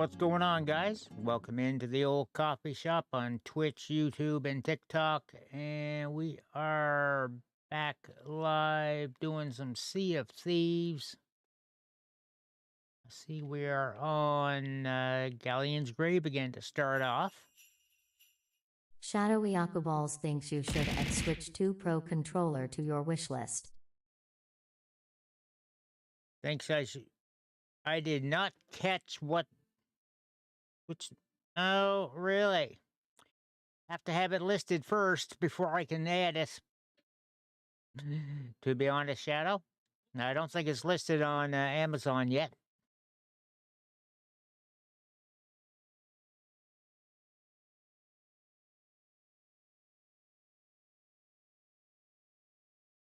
What's going on, guys? Welcome into the old coffee shop on Twitch, YouTube, and TikTok. And we are back live doing some Sea of Thieves. I see we are on Galleon's Grave again to start off. Shadowy Akuballs thinks you should add Switch 2 Pro controller to your wishlist. Thanks, I did not catch which. Oh, really? Have to have it listed first before I can add it. To be honest, Shadow, I don't think it's listed on Amazon yet.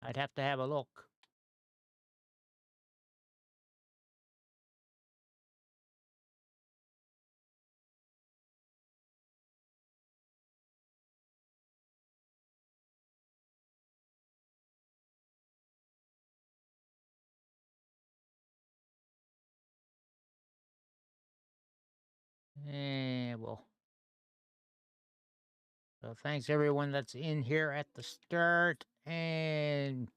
I'd have to have a look. Well, so thanks everyone that's in here at the start, and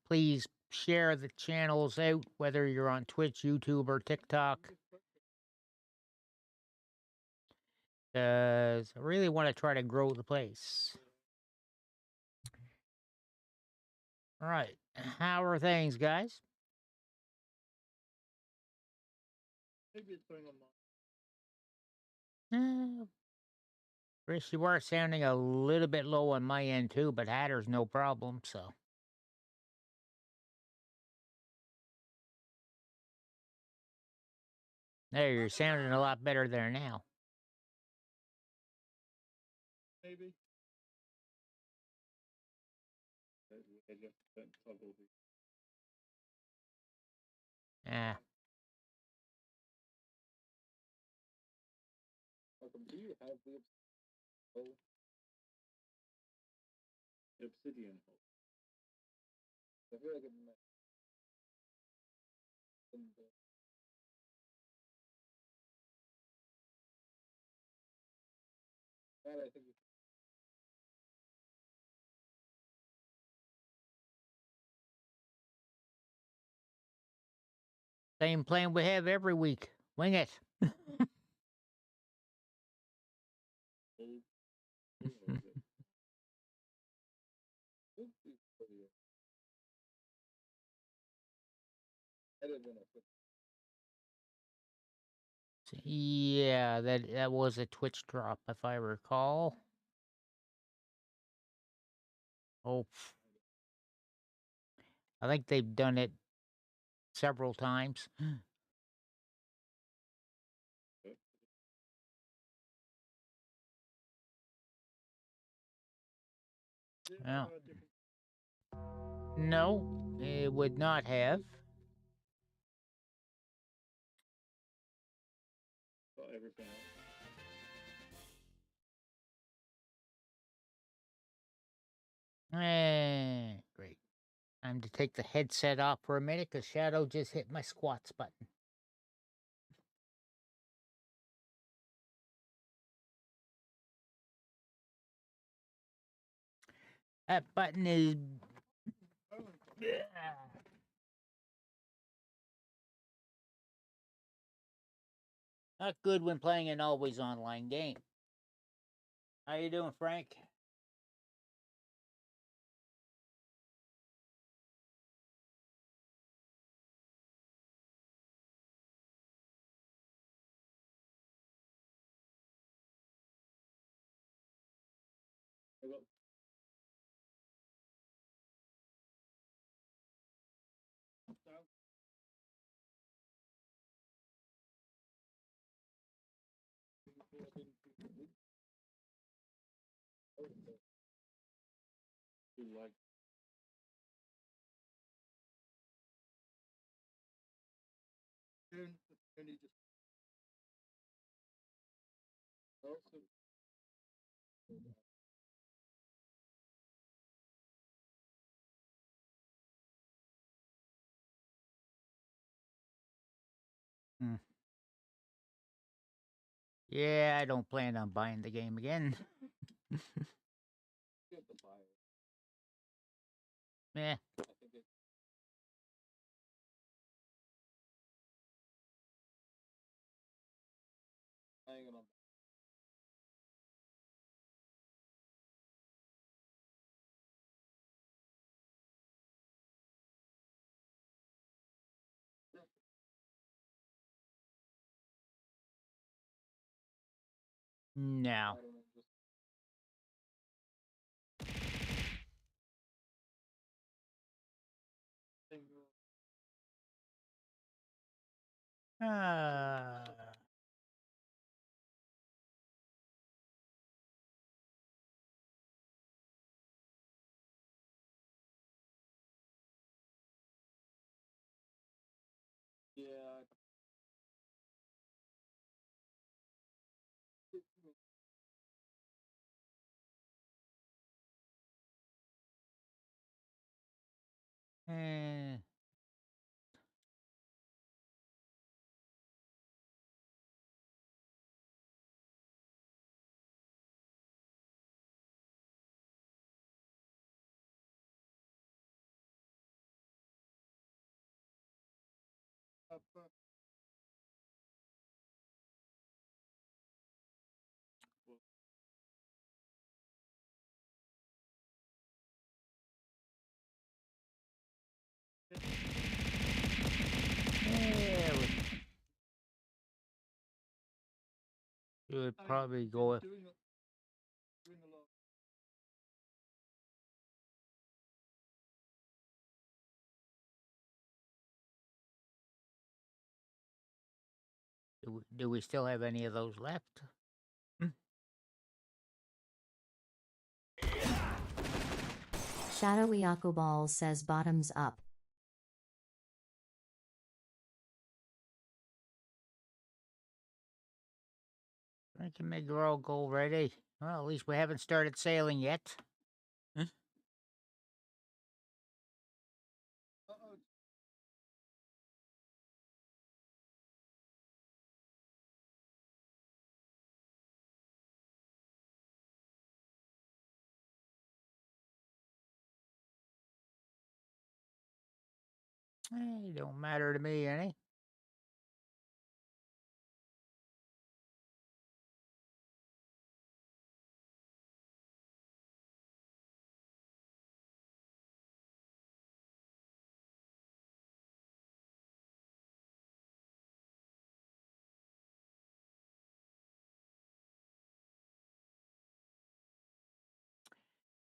please share the channels out, whether you're on Twitch, YouTube, or TikTok. Because I really want to try to grow the place. All right, how are things, guys? Maybe it's going on. Chris, you are sounding a little bit low on my end too, but Hatter's no problem, so. There, you're sounding a lot better there now. Maybe. Ah. Do you have the obsidian hole? I feel like I think Same plan we have every week. Wing it. Yeah, that was a Twitch drop, if I recall. Oh, I think they've done it several times. Well, no, it would not have. Great. Time to take the headset off for a minute, because Shadow just hit my squats button. That button is... not good when playing an always online game. How you doing, Frank? like and he just also Yeah, I don't plan on buying the game again. You have to buy it. Yeah. I think it. I ain't gonna. No. I don't know. Just single. Uh, Yeah. eh. Yeah, we should probably go. Doing a lot. Do we still have any of those left? Shadowy Aquaball says bottoms up. I can make her all go ready. Well, at least we haven't started sailing yet. Uh-oh. It don't matter to me any.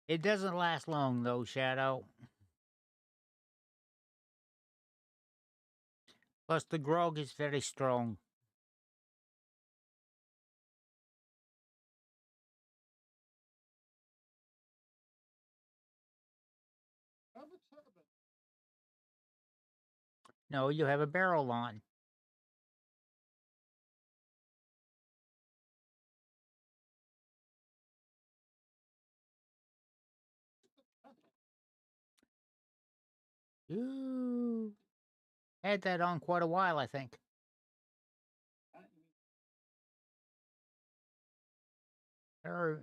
It doesn't last long though, Shadow. Plus the grog is very strong. Have a turban. No, you have a barrel on. You had that on quite a while, I think. Or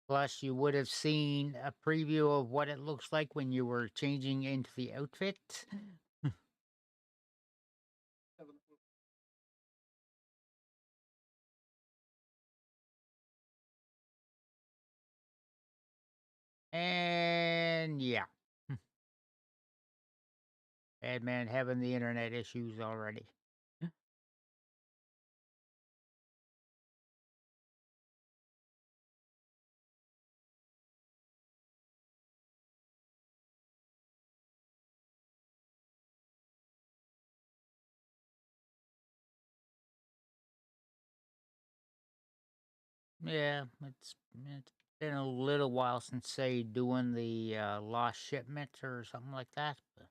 plus, you would have seen a preview of what it looks like when you were changing into the outfit. And yeah. Bad man having the internet issues already. Yeah, it's been a little while since, say, doing the lost shipment or something like that. But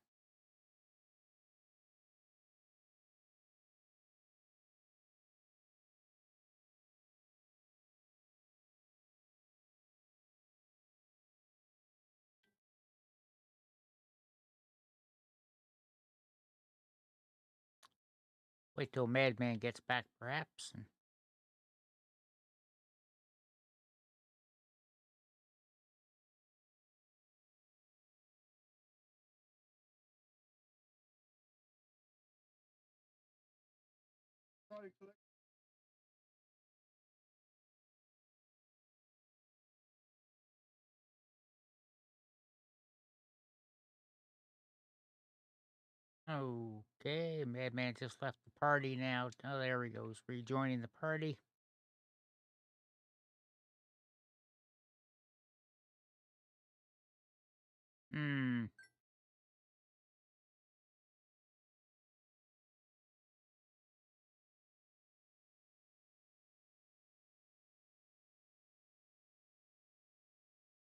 Wait till Madman gets back, perhaps. Okay, Madman just left the party now. Oh, there he goes, rejoining the party. Hmm.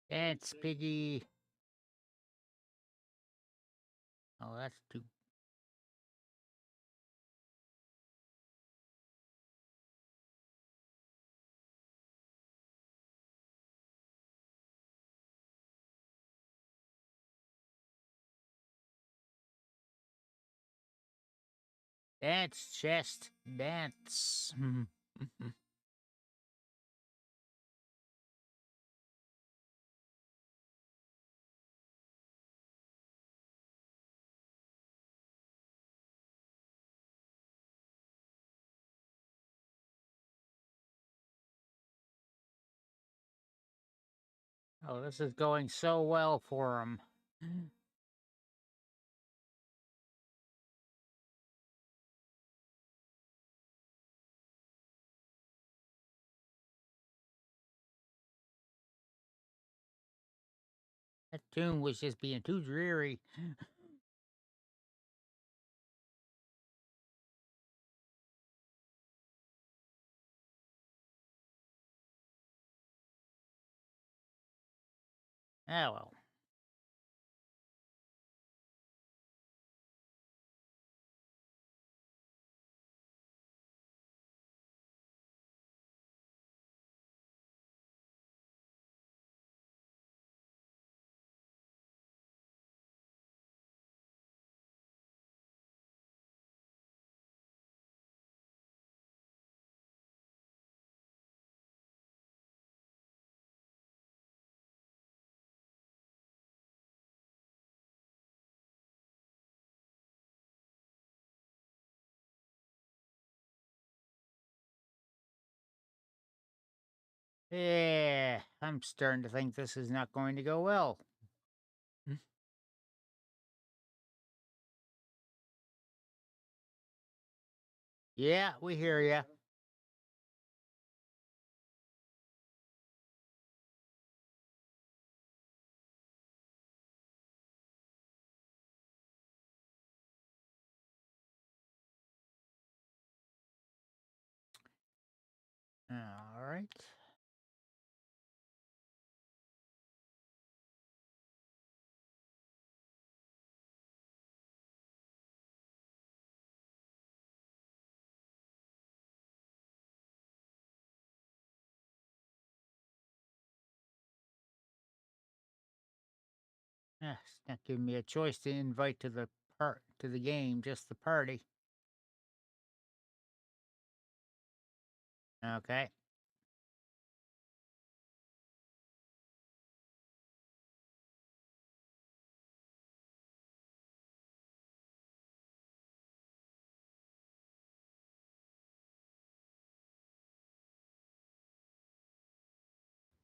That's Piggy. Oh, that's too. Dance, chest, dance. Oh, this is going so well for him. That tune was just being too dreary. Oh well. Yeah, I'm starting to think this is not going to go well. Hmm. Yeah, we hear you. All right. It's not giving me a choice to invite to the game, just the party. Okay.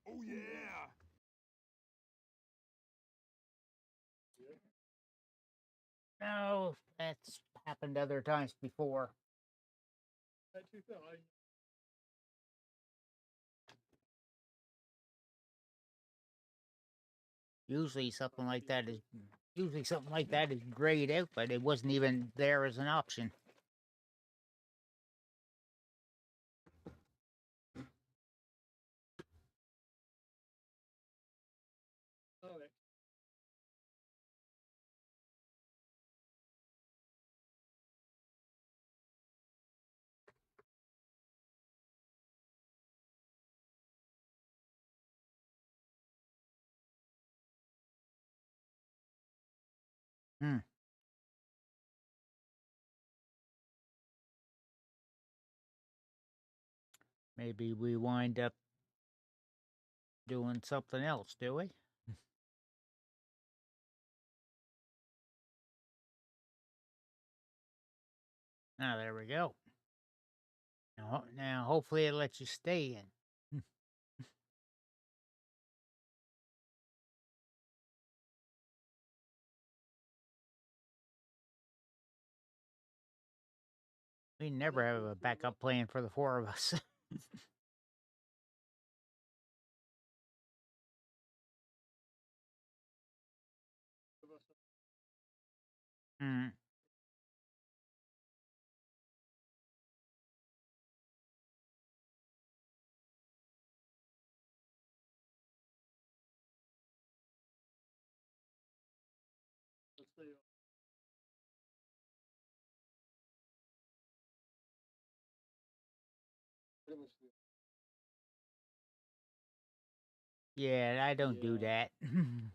Oh yeah. No, that's happened other times before. Usually something like that is grayed out, but it wasn't even there as an option. Okay. Hmm. Maybe we wind up doing something else, do we? Now, there we go. Now, hopefully it lets you stay in. We never have a backup plan for the four of us. Mm. Yeah, I don't do that. Mm.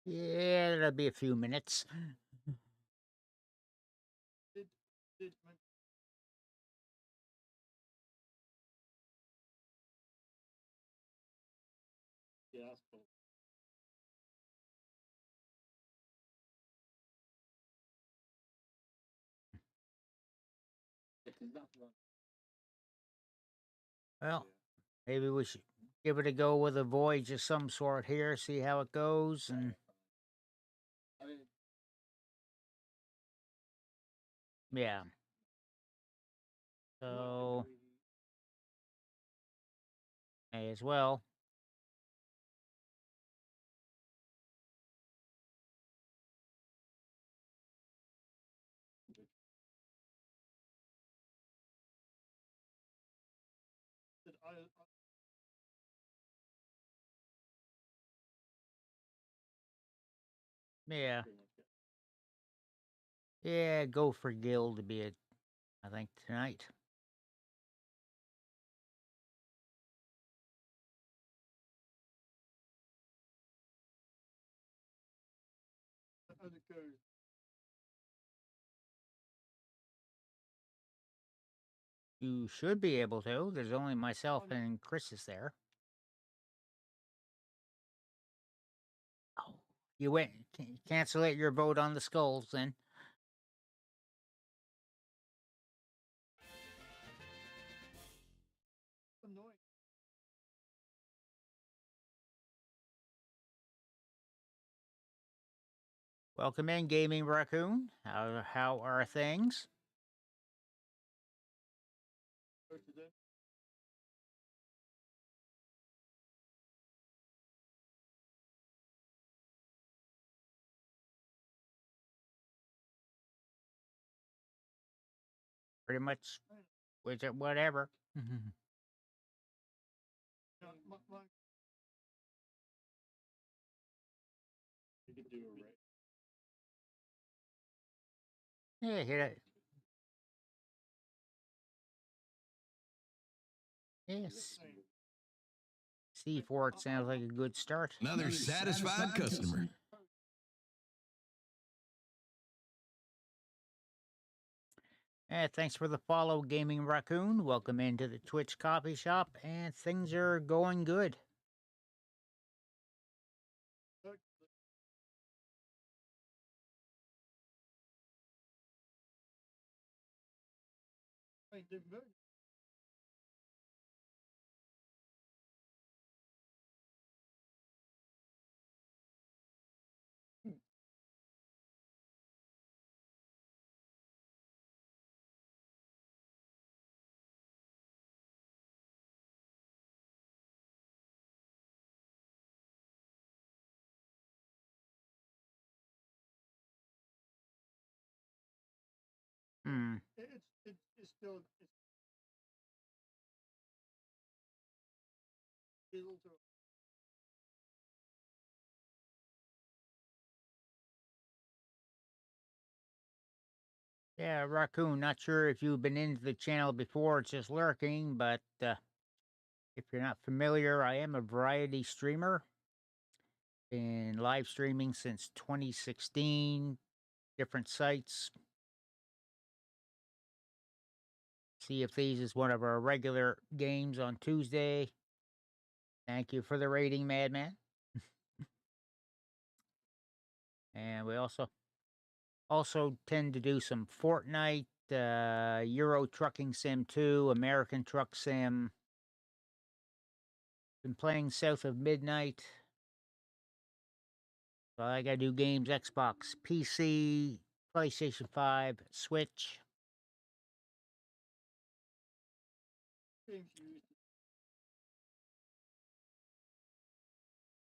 Yeah, it'll be a few minutes. Well, maybe we should give it a go with a voyage of some sort here, see how it goes, and yeah. So, may as well. Yeah. Yeah, go for Gil to be it, I think, tonight. You should be able to. There's only myself and Chris is there. Oh, you went cancel it your vote on the skulls then. Welcome in, Gaming Raccoon. How are things? Pretty much with it, whatever. Yeah, hit it. Yes. C4 sounds like a good start. Another satisfied customer. Thanks for the follow, Gaming Raccoon. Welcome into the Twitch coffee shop, and things are going good. it's still it's Yeah, Raccoon, not sure if you've been into the channel before, it's just lurking, but if you're not familiar, I am a variety streamer. Been live streaming since 2016, different sites. Sea of Thieves is one of our regular games on Tuesday. Thank you for the rating, Madman. And we also tend to do some Fortnite, Euro Trucking Sim 2, American Truck Sim. Been playing South of Midnight. So I gotta do games Xbox, PC, PlayStation 5, Switch. things you used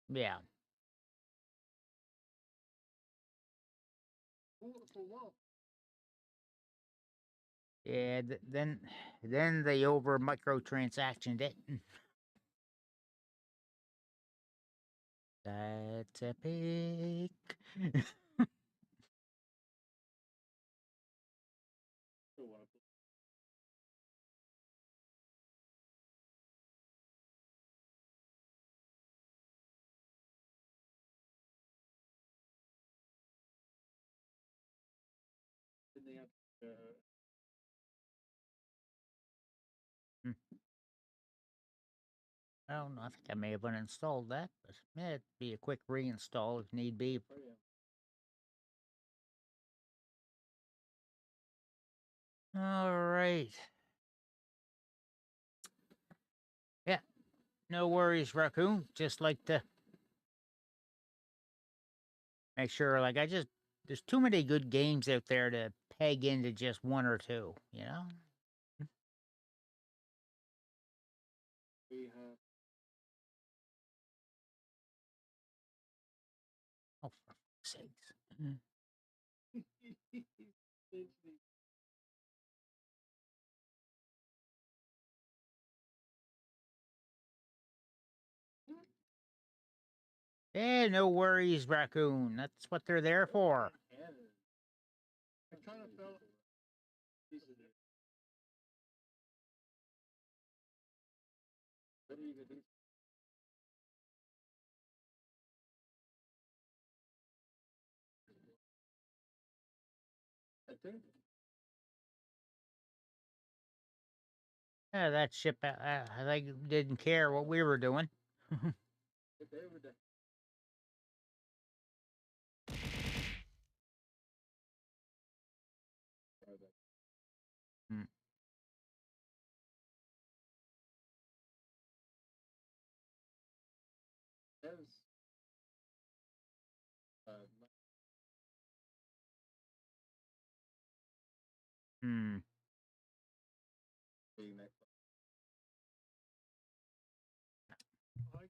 Yeah. for what? Yeah, then they over microtransactioned it. That's epic. Still want to Didn't they have Hmm. I don't know. I think I may have uninstalled that, but yeah, it'd be a quick reinstall if need be. oh yeah. All right. Yeah, no worries, Raccoon. Just like to make sure, like, there's too many good games out there to peg into just one or two, you know? We have Oh, for fuck's sakes. Mm. Yeah, no worries, Raccoon. That's what they're there for. I kind of felt what are you gonna do? I think Yeah, that ship, I think, didn't care what we were doing. if they were to Mm. there's Hmm. being that like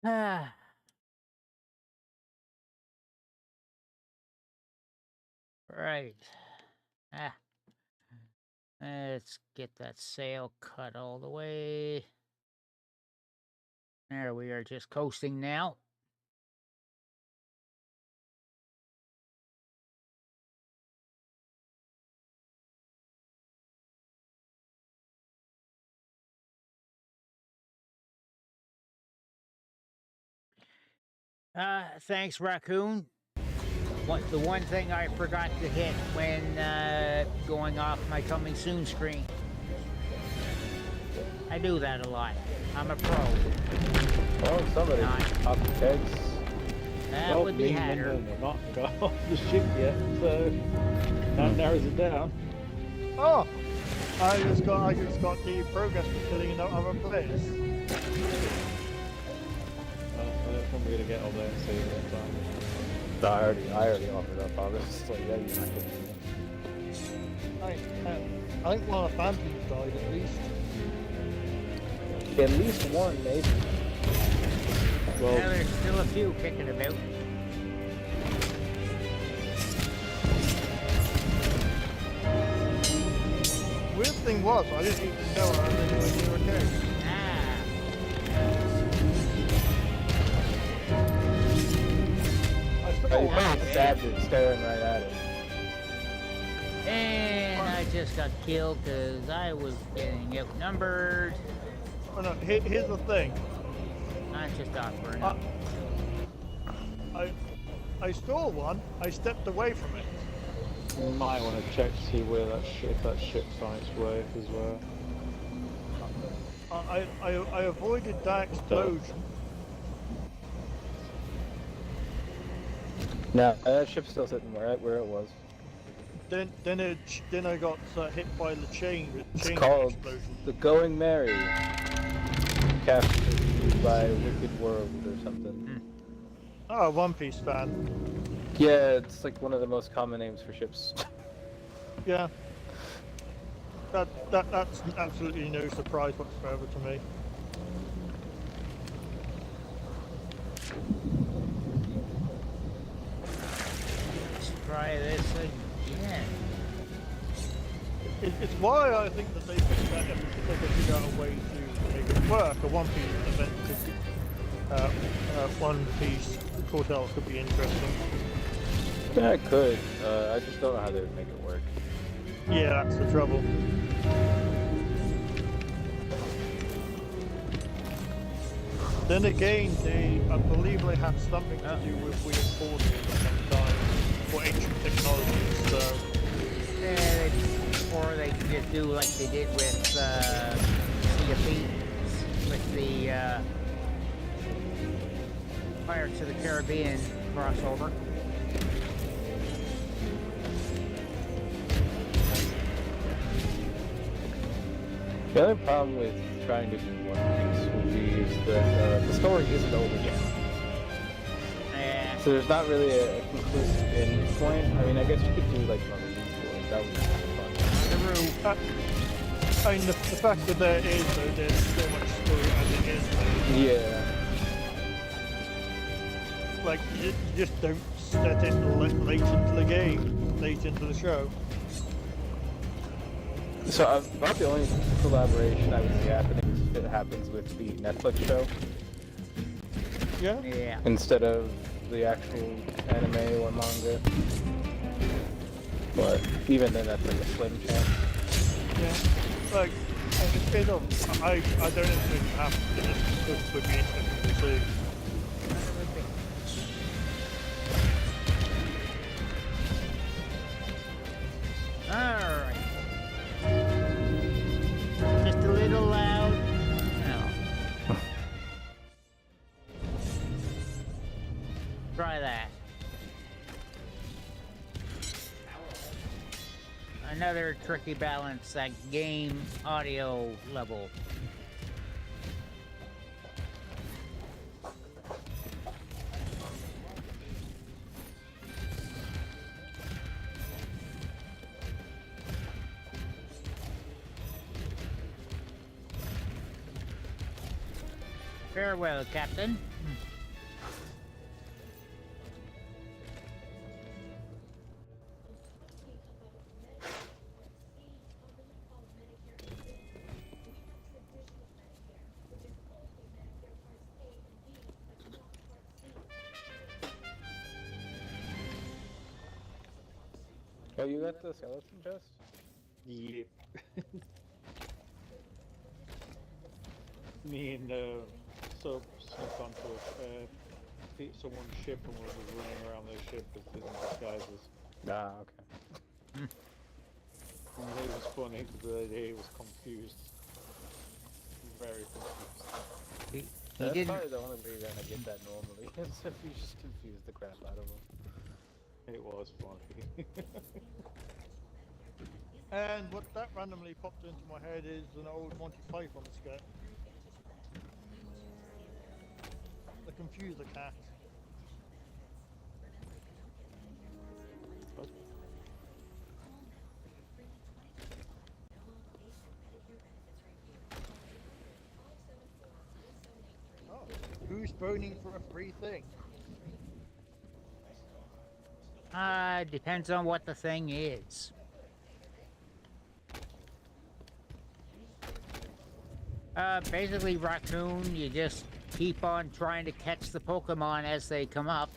Ah, right. Ah, let's get that sail cut all the way. There we are, just coasting now. Thanks, Raccoon. The one thing I forgot to hit when going off my coming soon screen. I do that a lot. I'm a pro. Well, somebody Not- up the kegs. That Well, would be me and Hatter. Lyndon have not got off the ship yet, so that narrows it down. oh, I just got the progress for filling out other players. Well, I'm probably going to get up there and see what time. I already offered up. I was just like, yeah, you're not giving me. I think one of the phantoms died at least. At least one, maybe. Well, Well, there's still a few kicking about. Weird thing was, I didn't even know I was anywhere near a cave. Ah, I still I want stabbed it, staring right at it. and I just got killed because I was getting outnumbered. Oh, no, here's the thing. I'm just offering I, up. I stole one. I stepped away from it. You might want to check to see where that ship's on its way as well. I avoided that explosion. No, that ship's still sitting right where it was. Then I got hit by the chain It's called explosion. the Going Merry, captured by Wicked World or something. Oh, One Piece fan. Yeah, it's like one of the most common names for ships. Yeah. That's absolutely no surprise whatsoever to me. Let's try this again. It's why I think that they think that if they could figure out a way to make it work, a One Piece event One Piece cartels could be interesting. Yeah, it could. I just don't know how they would make it work. Yeah, that's the trouble. Then again, I believe they have something to do with weird portals at some time, or ancient technologies, so... Or they could just do like they did with Sea of Thieves, with the Pirates of the Caribbean crossover. The other problem with trying to do One Piece would be is that the story isn't over yet. Yeah. So there's not really a conclusive end point. I mean, I guess you could do like another point. That would be kind of fun. The roof. I mean, the fact that there is, though, there's so much story as it is, though. Yeah. Like, you just don't set it late into the game, late into the show. So about the only collaboration I would see happening is if it happens with the Netflix show Yeah? Yeah. instead of the actual anime or manga. But even then, that's like a slim chance. Yeah. Like, I don't know if it happens, it just could be interesting to see. Alright. Just a little loud. No. Try that. Another tricky balance, that game audio level. Farewell, Captain. Oh, you got the skeleton chest? Yep. Me and Sub snuck onto someone's ship and was running around their ship with hidden disguises. Ah, okay. And it was funny because he was confused. Very confused. He That's didn't. probably the only way you're gonna get that normally, is if you just confuse the crap out of them. It was funny. And what that randomly popped into my head is an old Monty Python sketch. The Confuser Cat. spawning for a free thing? Depends on what the thing is. Basically, Raccoon, you just keep on trying to catch the Pokemon as they come up.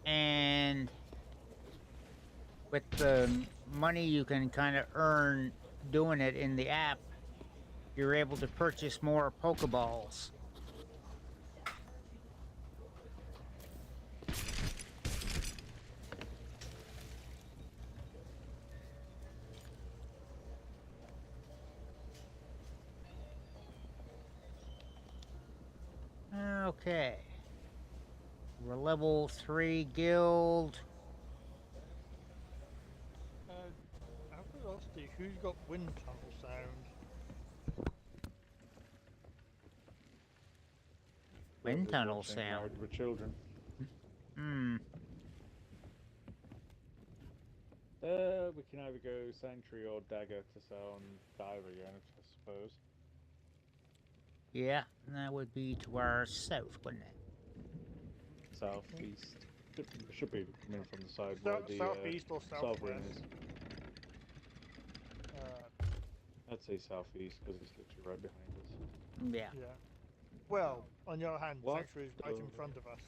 And with the money you can kind of earn doing it in the app, you're able to purchase more Pokeballs. Okay. We're level 3 guild. Out of curiosity, who's got wind tunnel sound? Wind Whoever's tunnel watching sound. Married with Children. Hmm. We can either go Sentry or Dagger to sound Diver units, I suppose. Yeah, that would be to our south, wouldn't it? Southeast. Should be coming from the side where the Southeast or Sovereign southwest? is. I'd say southeast because it's literally right behind us. Yeah. Yeah. Well, on your hand, What? Sanctuary is right in front of us.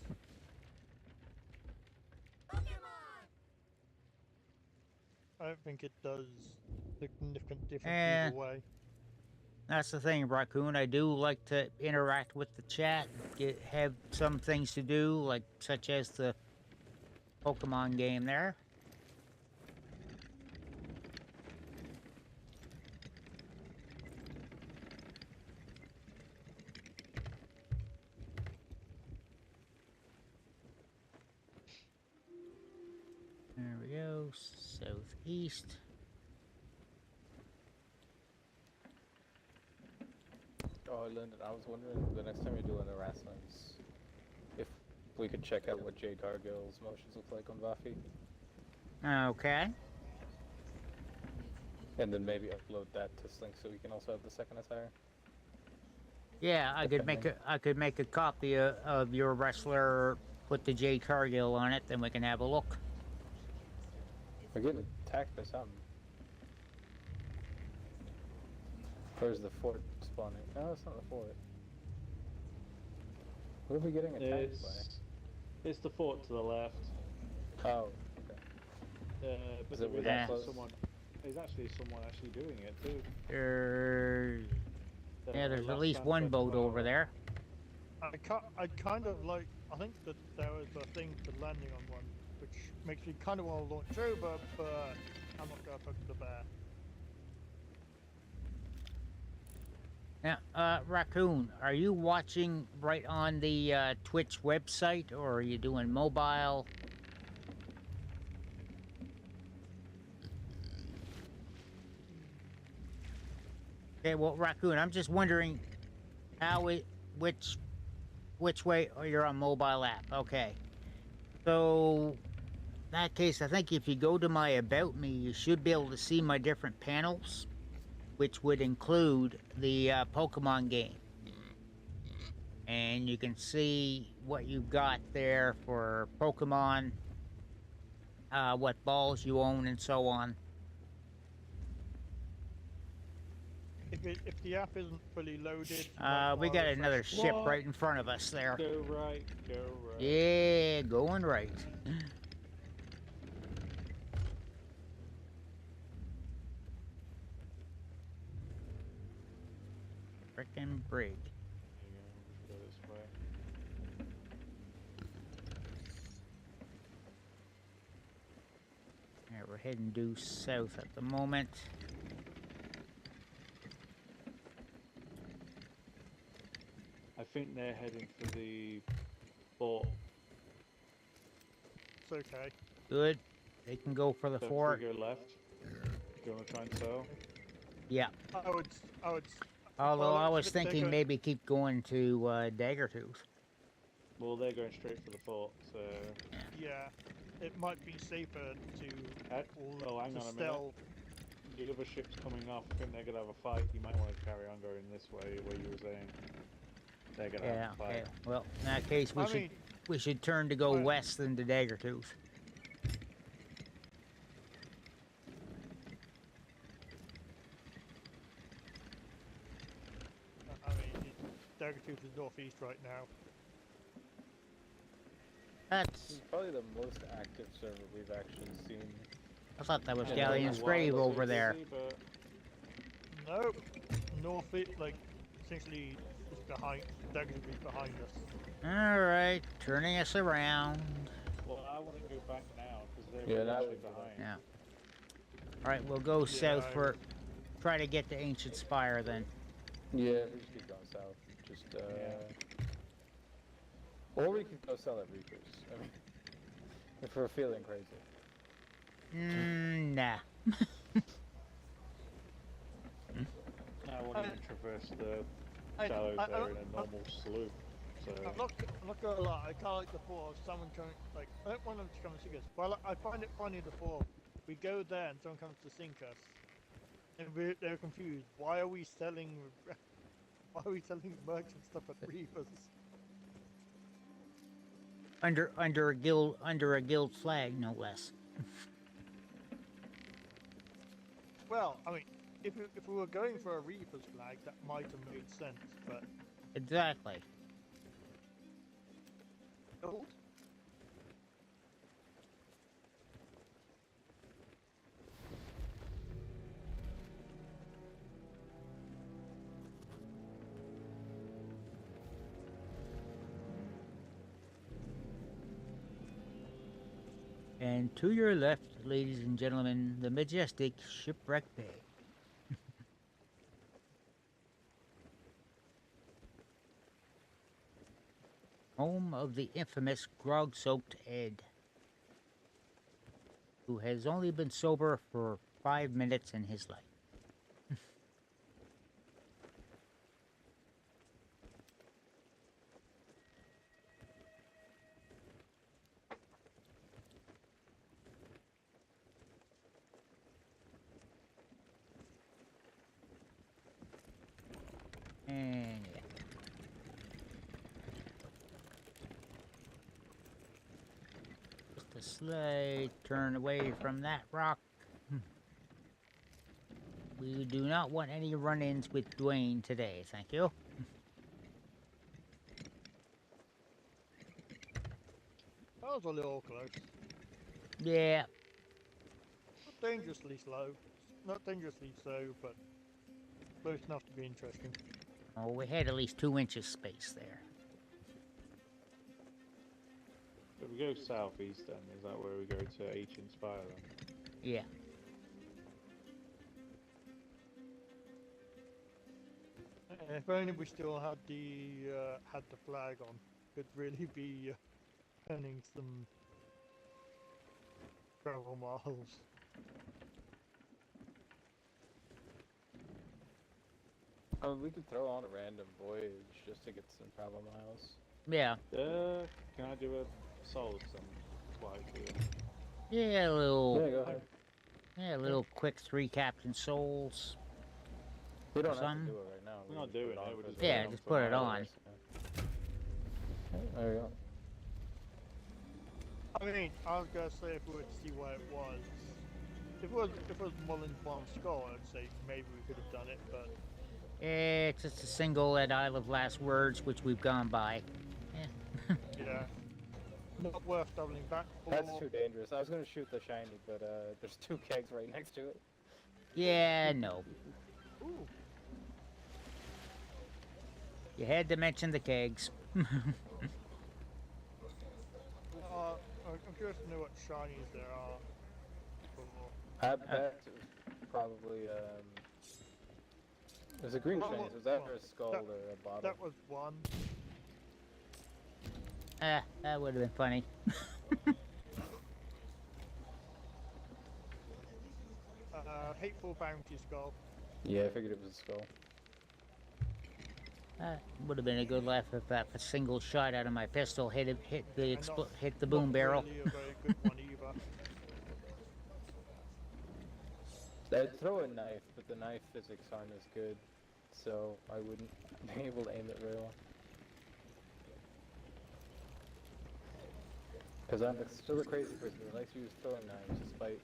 I don't think it does significant difference either way. That's the thing, Raccoon. I do like to interact with the chat, have some things to do, like such as the Pokemon game there. There we go, southeast. Oh, Lyndon, I was wondering the next time you're doing the Rasslings, if we could check out what Jade Cargill's motions look like on Vafi. Okay. And then maybe upload that to Slink so we can also have the second attire. Yeah, I could make a copy of your wrestler, put the J Cargill on it, then we can have a look. We're getting attacked or something. Where's the fort spawning? No, it's not the fort. What are we getting attacked by? It's the fort to the left. Oh, okay. But Is it there with that is close? someone. There's actually someone actually doing it too. Yeah, there's at Last least time one went boat well. over there. I'd kind of like. I think that there was a thing for landing on one, which makes me kind of want to launch over, but I'm not going to poke the bear. Now, Raccoon, are you watching right on the Twitch website, or are you doing mobile? Okay, well, Raccoon, I'm just wondering how which way you're on mobile app. Okay. So, in that case, I think if you go to my About Me, you should be able to see my different panels, which would include the Pokemon game. And you can see what you've got there for Pokemon, what balls you own, and so on. If the app isn't fully loaded, We got another ship right in front of us there. Go right, go right. Yeah, going right. Frickin' brig. There you go, go this way. Yeah, we're heading due south at the moment. I think they're heading for the fort. it's okay. Good. They can go for the So fort. if we go left, do you want to try and sell? Yeah. I would. Although I well, was they're thinking going- maybe keep going to Daggertooth. Well, they're going straight for the fort, so... Yeah, it might be safer to. Oh, hang to on a minute. stealth. The other ship's coming off. I think they're going to have a fight. You might want to carry on going this way, where you were saying. They're gonna Yeah, have to fight. okay. Well, in that case, I mean, we should turn to go Well- west into Daggertooth. Daggertooth is northeast right now. This is That's. probably the most active server we've actually seen. I thought that was Yeah, Galleon's why grave was it over there. busy, but Nope. Northeast, like, essentially, it's behind. Daggertooth is behind us. Alright, turning us around. well, I want to go back now because Yeah, they're now actually we can. behind. Yeah. Alright, we'll go south I- for. Try to get to Ancient Spire then. Yeah, we just keep going south. Just or we could go sell at Reapers. I mean, if we're feeling crazy. Nah. I won't even traverse the I- shallows I- I there don't- in a normal sloop. So I'm not gonna lie, I can't like the thought of someone coming, like, I don't want them to come and sink us. Well, I find it funny the thought, we go there and someone comes to sink us. And they're confused. Why are we selling, why are we selling merchant stuff at Reapers? Under a guild flag, no less. Well, I mean, if we were going for a Reapers flag, that might have made sense, but Exactly. gold? And to your left, ladies and gentlemen, the majestic Shipwreck Bay. Home of the infamous grog-soaked Ed, who has only been sober for 5 minutes in his life. And yeah. Just a slight turn away from that rock. We do not want any run-ins with Dwayne today, thank you. That was a little close. Yeah, Not dangerously slow. Not dangerously slow, but close enough to be interesting. oh, we had at least 2 inches space there. if we go southeast, then is that where we go to Ancient Spire? Then? Yeah. If only we still had the flag on, could really be earning some travel miles. We could throw on a random voyage just to get some travel miles. Yeah. Can I do a soul some flight here? Yeah, a little. Yeah, go ahead. Yeah, a little quick 3 Captain Souls. We don't have Some- to do it right now. We're We not can put doing on it, we're for just the- Yeah, putting just for put it miles. on. I mean, I was gonna say if we were to see where it was, if it was Mullin's one skull, I'd say maybe we could have done it, but It's just a single at Isle of Last Words, which we've gone by. yeah, not worth doubling back for. That's too dangerous. I was gonna shoot the shiny, but there's 2 kegs right next to it. Yeah, no. Ooh, You had to mention the kegs. I'm curious to know what shinies there are. For... I bet it was probably it was a green Well, shiny. Was that well, for a skull that- or a bottle? That was one. That would have been funny. Hateful Bounty Skull. Yeah, I figured it was a skull. Would have been a good laugh if that single shot out of my pistol hit the And not- hit the boom not barrel. Really a very good one either. I'd throw a knife, but the knife physics aren't as good, so I wouldn't be able to aim it very well. Because I'm still a crazy person who likes to use throwing knives despite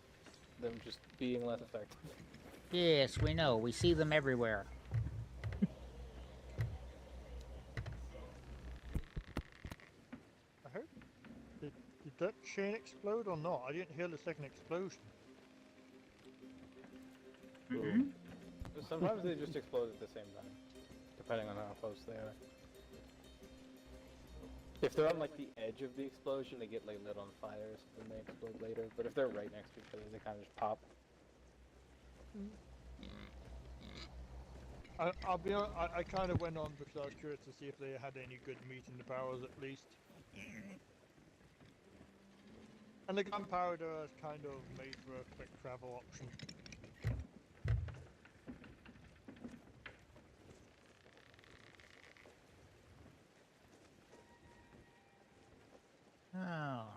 them just being less effective. Yes, we know. We see them everywhere. I hope. Did that chain explode or not? I didn't hear the second explosion. Mm-hmm. Sometimes they just explode at the same time, depending on how close they are. If they're on like the edge of the explosion, they get like lit on fire, so then they explode later. But if they're right next to each other, they kind of just pop. I'll be honest, I kind of went on because I was curious to see if they had any good meat in the barrels at least. And the gunpowder is kind of made for a quick travel option. All right.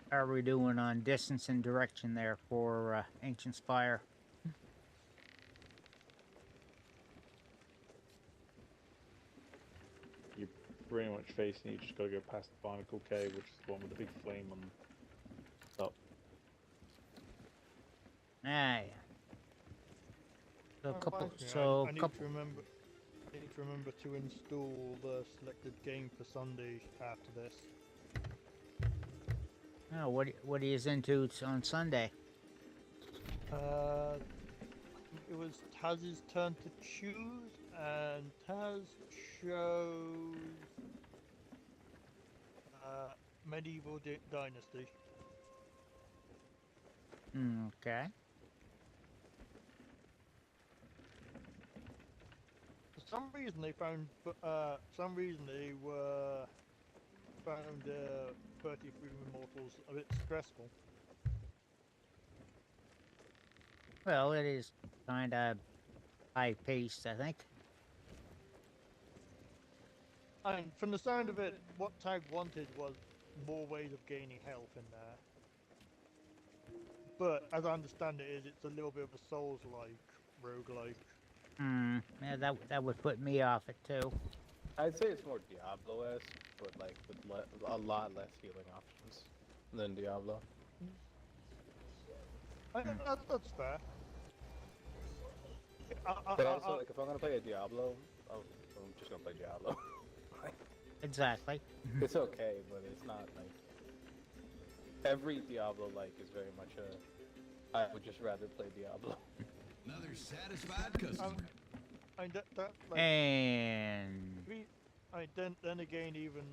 How are we doing on distance and direction there for Ancient Spire? You're pretty much facing. You just gotta go past the Barnacle Cave, which is the one with the big flame on top. Ah, yeah. So a That couple. reminds me, So I need couple. to remember. I need to remember to install the selected game for Sunday after this. Oh, what are you into on Sunday? It was Taz's turn to choose, and Taz chose Medieval Dynasty. Okay. For some reason they found, found 33 Immortals a bit stressful. Well, it is kind of high paced, I think. And from the sound of it, what Tag wanted was more ways of gaining health in there. But as I understand it, it's a little bit of a Souls-like, roguelike. Yeah, that would put me off it too. I'd say it's more Diablo-esque, but like with a lot less healing options than Diablo. That's fair. But also, like, if I'm gonna play a Diablo, I'm just gonna play Diablo. Exactly. It's okay, but it's not like every Diablo-like is very much a. I would just rather play Diablo. Another satisfied customer. I mean, like, And then again, even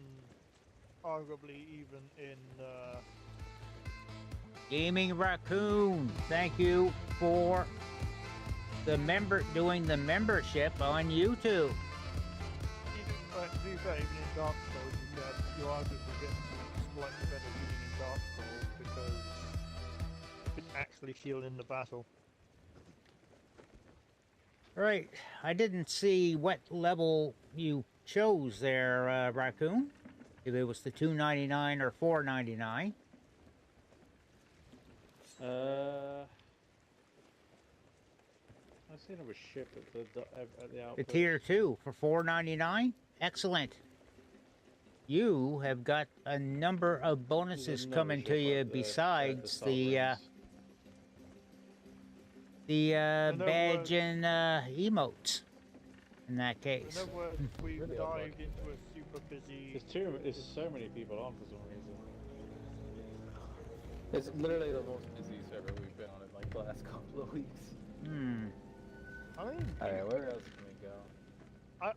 arguably even in Gaming Raccoon, thank you for doing the membership on YouTube. to be fair, even in Dark Souls, you arguably get slightly better healing in Dark Souls because you can actually heal in the battle. Right, I didn't see what level you chose there, Raccoon. If it was the $2.99 or $4.99. I seen it was shipped at the The outpost. tier 2 for $4.99. Excellent. You have got a number of bonuses There's coming another to ship you up there, besides Salt the Rings. badge and emotes. In that case. In other words, we Really dived into a super busy. There's so many people on for some reason. It's literally the most busy server we've been on in like the last couple of weeks. I mean, Alright, where else can we go?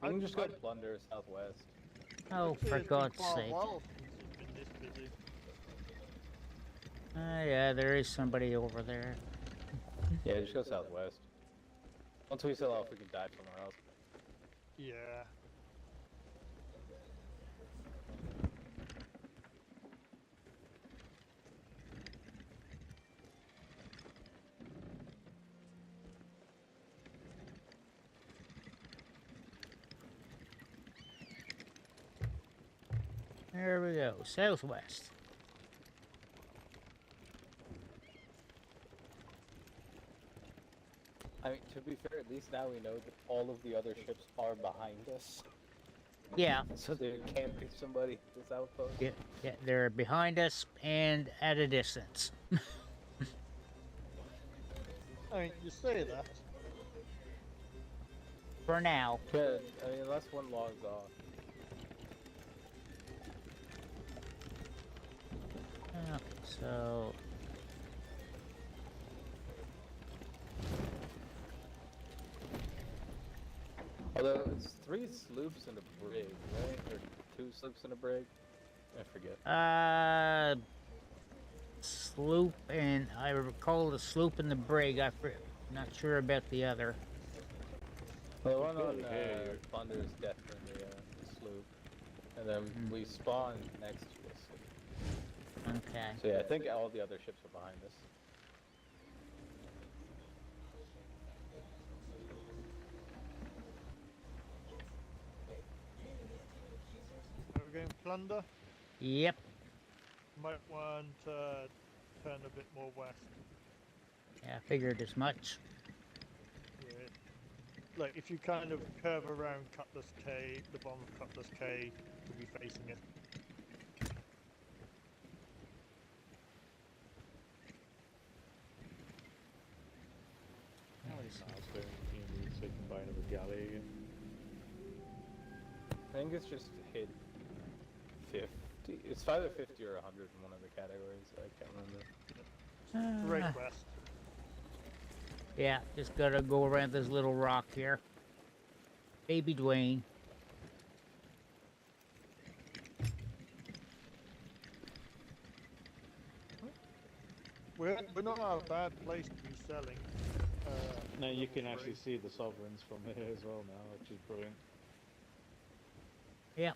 We can just go plunder southwest. Oh, Actually, for it's been God's quite a sake. while since it's been this busy. Yeah, there is somebody over there. Yeah, just go southwest. Once we sell off, we can dive somewhere else. Yeah. There we go, southwest. I mean, to be fair, at least now we know that all of the other ships are behind us. Yeah, So they're camping somebody at this outpost. yeah, yeah. They're behind us and at a distance. I mean, you say that. For now. Good. I mean, unless one logs off. Okay, so Although it's 3 sloops and a brig, right? Or 2 sloops and a brig? I forget. sloop, and I recall the sloop and the brig. Not sure about the other. Well, the one on barely hear you. Thunder's definitely the sloop. And then we spawned next to a sloop. Okay. So yeah, I think all the other ships are behind us. We're going plunder. Yep. Might want to turn a bit more west. Yeah, I figured as much. Yeah. Like if you kind of curve around Cutlass K, the bottom of Cutlass K, to be facing it. How many milestones do you need so you can buy another galley again? I think it's just hit 50. It's either 50 or 100 in one of the categories. I can't remember. Right west. Yeah, just gotta go around this little rock here. Baby Dwayne. We're not a bad place to be selling. No, you can actually see the sovereigns from here as well now, which is brilliant. Yeah.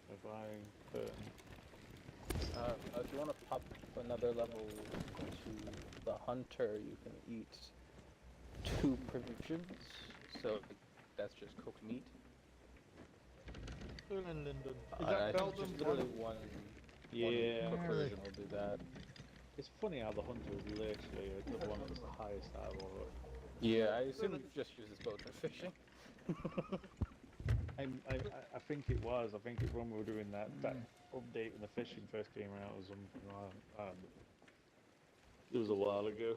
We're buying curtain. If you want to pop another level into the hunter, you can eat 2 provisions. So that's just cooked meat. Still in Linden. Is I that think Belgium? just literally one Yeah. cooked provision will do that. It's funny how the hunter is literally the one that's the highest out of all of it. Yeah, I assume it just uses boat for fishing. I think it was. I think when we were doing that update when the fishing first came out or something. It was a while ago.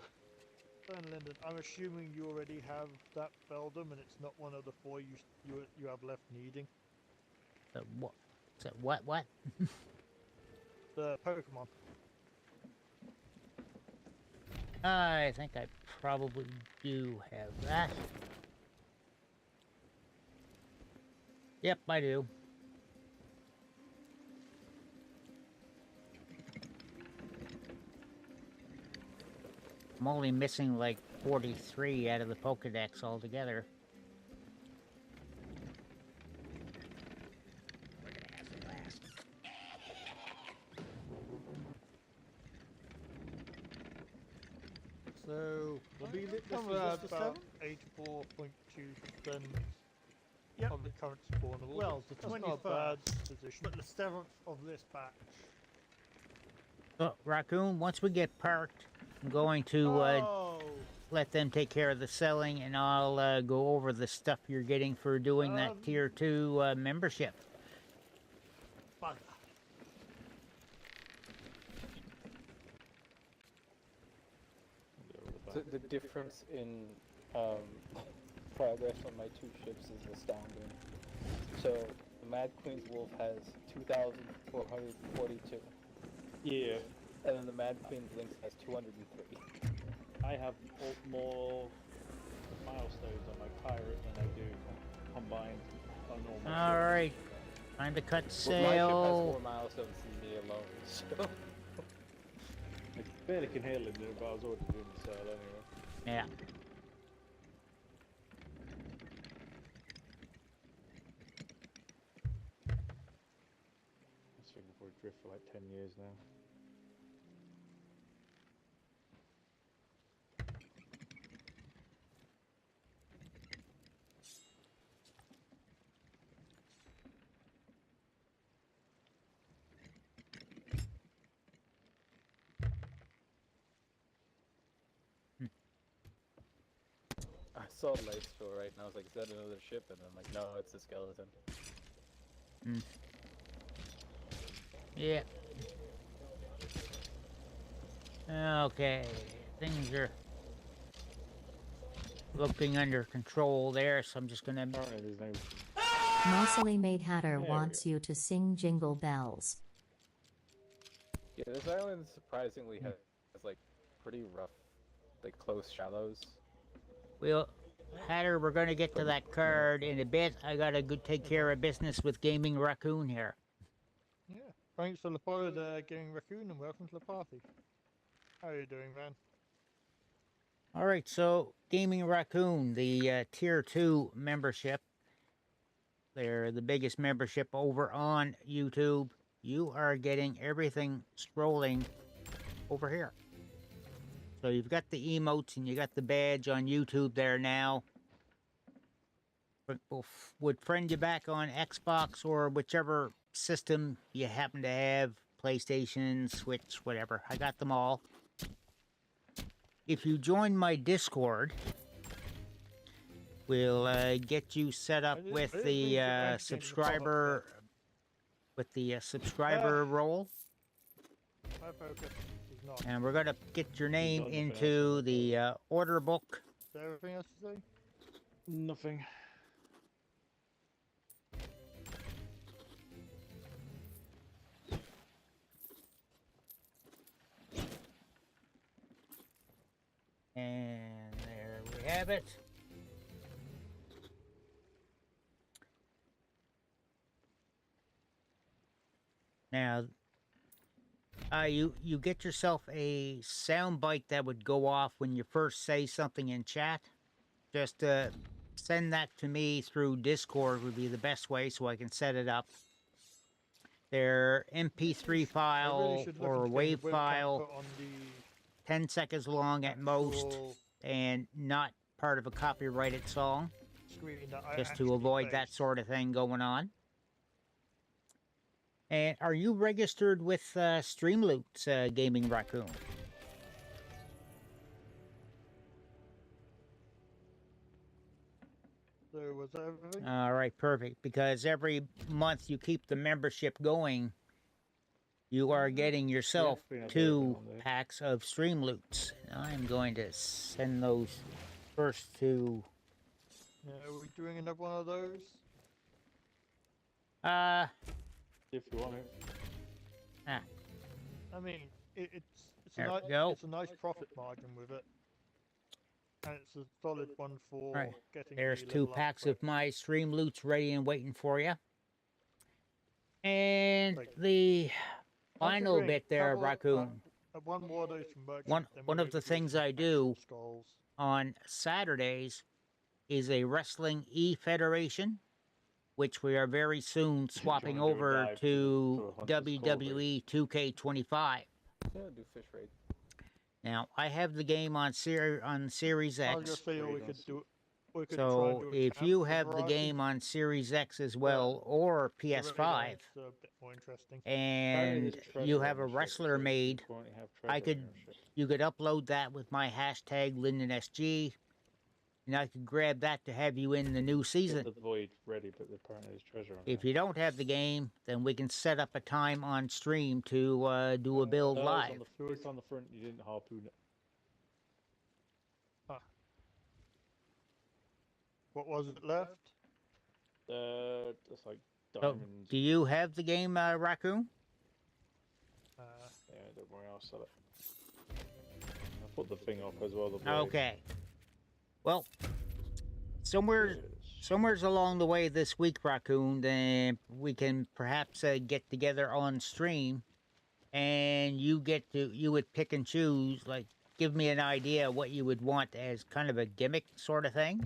Still in Linden. I'm assuming you already have that Beldum, and it's not one of the 4 you have left needing. What? So what? The Pokemon. I think I probably do have that. Yep, I do. I'm only missing like 43 out of the Pokedex altogether. So We'll be this this is was the about 7th? 84.2% Yep. of the current spawnable. Well, the That's not a bad 21st, position. but the 7th of this batch. So, Raccoon, once we get parked, I'm going to Oh, let them take care of the selling, and I'll go over the stuff you're getting for doing that Tier 2 membership. bugger. So the difference in progress on my 2 ships is astounding. So the Mad Queen's Wolf has 2,442, Yeah, and then the Mad Queen's Lynx has 203. I have more milestones on my pirate than I do combined on normal. All right, time to cut Well, my ship has sail. 4 milestones than me alone, so... I barely can hear Linda, but I was already doing the sail anyway. Yeah. This thing will probably drift for like 10 years now. saw light shore, right? And I was like, is that another ship? And I'm like, no, it's a skeleton. Yeah. Okay, things are looking under control there, so I'm just gonna. Apparently there's no... Mossily Made Hatter There we wants go. you to sing Jingle Bells. Yeah, this island surprisingly has like pretty rough, like close shallows. Well, Hatter, we're gonna get to that card in a bit. I gotta go take care of business with Gaming Raccoon here. Yeah. Thanks for the follow there, Gaming Raccoon, and welcome to the party. How are you doing, man? All right, so Gaming Raccoon, the tier 2 membership. They're the biggest membership over on YouTube. You are getting everything scrolling over here. So you've got the emotes and you got the badge on YouTube there now. Would friend you back on Xbox or whichever system you happen to have, PlayStation, Switch, whatever. I got them all. If you join my Discord, we'll get you set up with the subscriber role, My focus is not. and we're gonna get your name nothing else into on the order book. Is there anything else to say? Nothing. And there we have it. Now, you get yourself a sound bite that would go off when you first say something in chat. Just send that to me through Discord would be the best way, so I can set it up. Their MP3 file or WAV file, On the 10 seconds long at most, actual and not part of a copyrighted song, screen that I just to actually avoid that face. sort of thing going on. And are you registered with Streamloots, Gaming Raccoon? So was that everything? All right, perfect. Because every month you keep the membership going, you are getting yourself we have 2 everything on there. packs of Streamloots. I'm going to send those first to... Yeah, are we doing another one of those? If you want it. I mean, it's There a we nice go. it's a nice profit margin with it, and it's a solid one for Right. getting. There's the 2 level up packs quick. of my Streamloots ready and waiting for you. And Like, the final considering bit there, couple, Raccoon. one more of those from merchants, One then we of may the be doing things some I actual do skulls. on Saturdays is a Wrestling E-Federation, which we are very soon swapping wanna do a over dive to to a Hunter's WWE 2K25. Yeah, do fish raid. Now, I have the game on Series I was gonna X, say, or we Raiders. could do. We could try and so do a if camp you for have the variety. game on Series X as well, or The raid PS5, it's a bit more interesting. and Apparently you there's have treasure a on the ship, wrestler so you made, currently have I treasure on could, your ship. you could upload that with my hashtag LindenSG, and I could grab that to have you in the new season. Get the void ready, but apparently there's treasure on If there. you don't have the game, then we can set up a time on stream to do a build No, live. it's on the front. You didn't harpoon it. What was it left? It's like So, diamonds. do you have the game, Raccoon? Yeah, don't worry, I'll sell it. I'll put the thing up as well. The blade. Okay. Well, somewhere's along the way this week, Raccoon, then we can perhaps get together on stream, and you would pick and choose, like, give me an idea what you would want as kind of a gimmick sort of thing,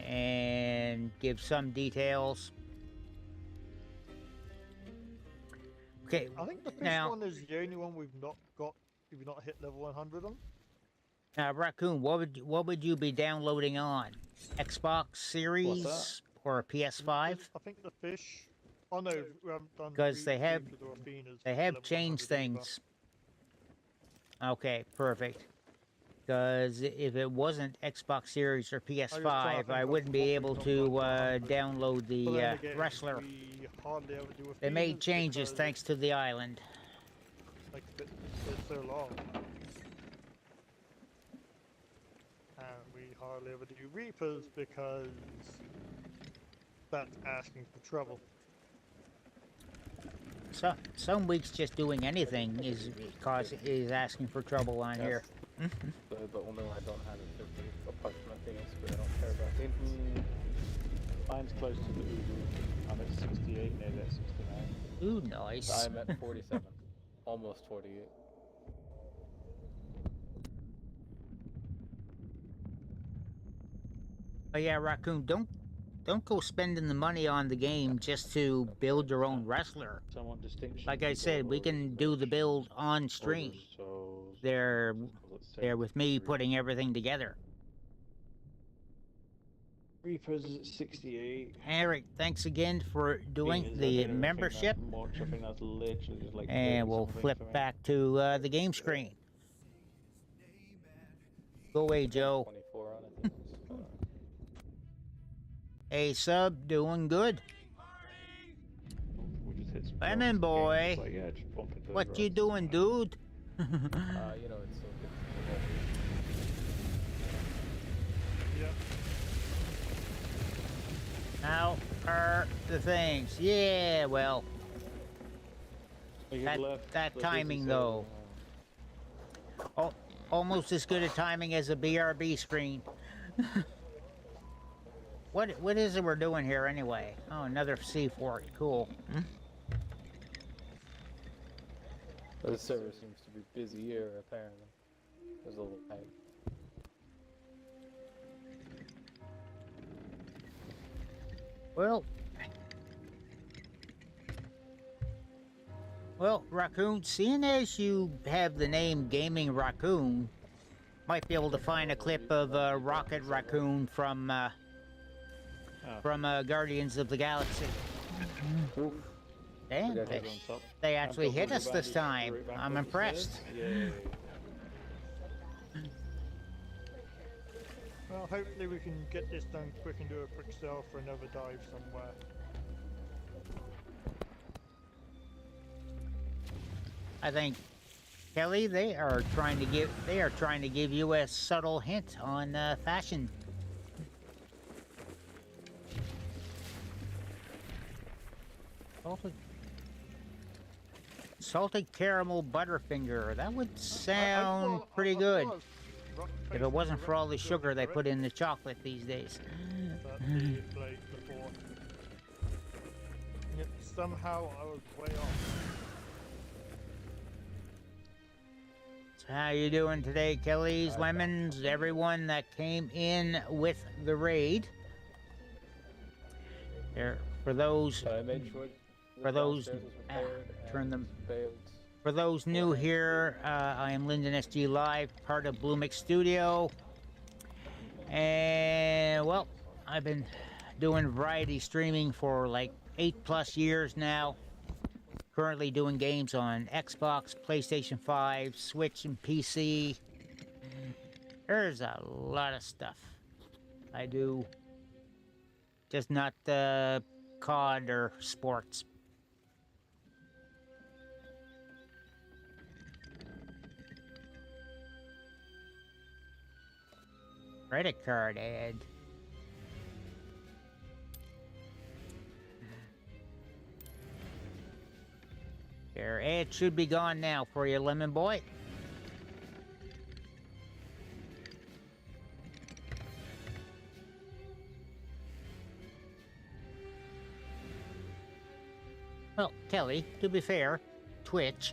and give some details. Okay, I think the fish now, one is the only one we've not got. We've not hit level 100 on. Raccoon, what would you be downloading on? Xbox Series or a PS5? I think the fish. Oh no, we haven't done. Because they have Athena's they have level changed 100 either. things. Okay, perfect. because if it wasn't Xbox Series or trying to PS5, think I of wouldn't what be we've able not to done to 100. download But the then again, wrestler. we hardly ever do a They made Thievins changes because thanks to the island. like it's so long. And we hardly ever do Reapers because that's asking for trouble. So some weeks just doing anything is asking for trouble on here. The only one I don't have is just apart from the things, but I don't care about things. Mine's close to the Ubu. I'm at 68, nearly at 69. Ooh, nice. I'm at 47, almost 48. Oh yeah, Raccoon, don't go spending the money on the game just to build your own wrestler. So I want distinction. Like I said, we can do the build on stream. So They're let's say with me putting everything together. Reapers is at 68. Eric, thanks again for doing Meters, I the don't even think membership. that's much. I think that's literally just like And we'll 30 something flip for me. back to the game screen. Go away, Joe. 24 on it. Things. Hey, sub, doing good. We just hit some Lemon drops boy. again, it's like, yeah, just bump into the What you drops. doing, dude? You know, it's so good. Yeah. How are the things? Yeah, well, You that- left that the timing, busy though. zone. almost as good a timing as a BRB screen. What is it we're doing here anyway? Oh, another sea fort. Cool. The server seems to be busier, apparently. There's a little lag. Well, Raccoon, seeing as you have the name Gaming Raccoon, might be able to find a clip of Rocket Raccoon from Guardians of the Galaxy. Oof. Damn, Forgot they, who's on top. they actually And hit double us this advantage time. straight back I'm up the impressed. stairs. Yay. Well, hopefully we can get this done quick and do a quick sell for another dive somewhere. I think, Kelly, they are trying to give you a subtle hint on fashion. Salted caramel butterfinger. That would sound pretty good if it wasn't for all the sugar they put in the chocolate these days. But the plate before. Yet somehow I was way off. So how you doing today, Kelly's, Lemons, everyone that came in with the raid? There, for those So I made sure For those- downstairs was repaired turn and them. failed. For those new here, I am Lyndon SG Live, part of Blue Mix Studio. And, well, I've been doing variety streaming for like 8+ years now. Currently doing games on Xbox, PlayStation 5, Switch, and PC. There's a lot of stuff I do. Just not COD or sports. Credit card ad. Your ad should be gone now for you, Lemon Boy. Well, Kelly, to be fair, Twitch.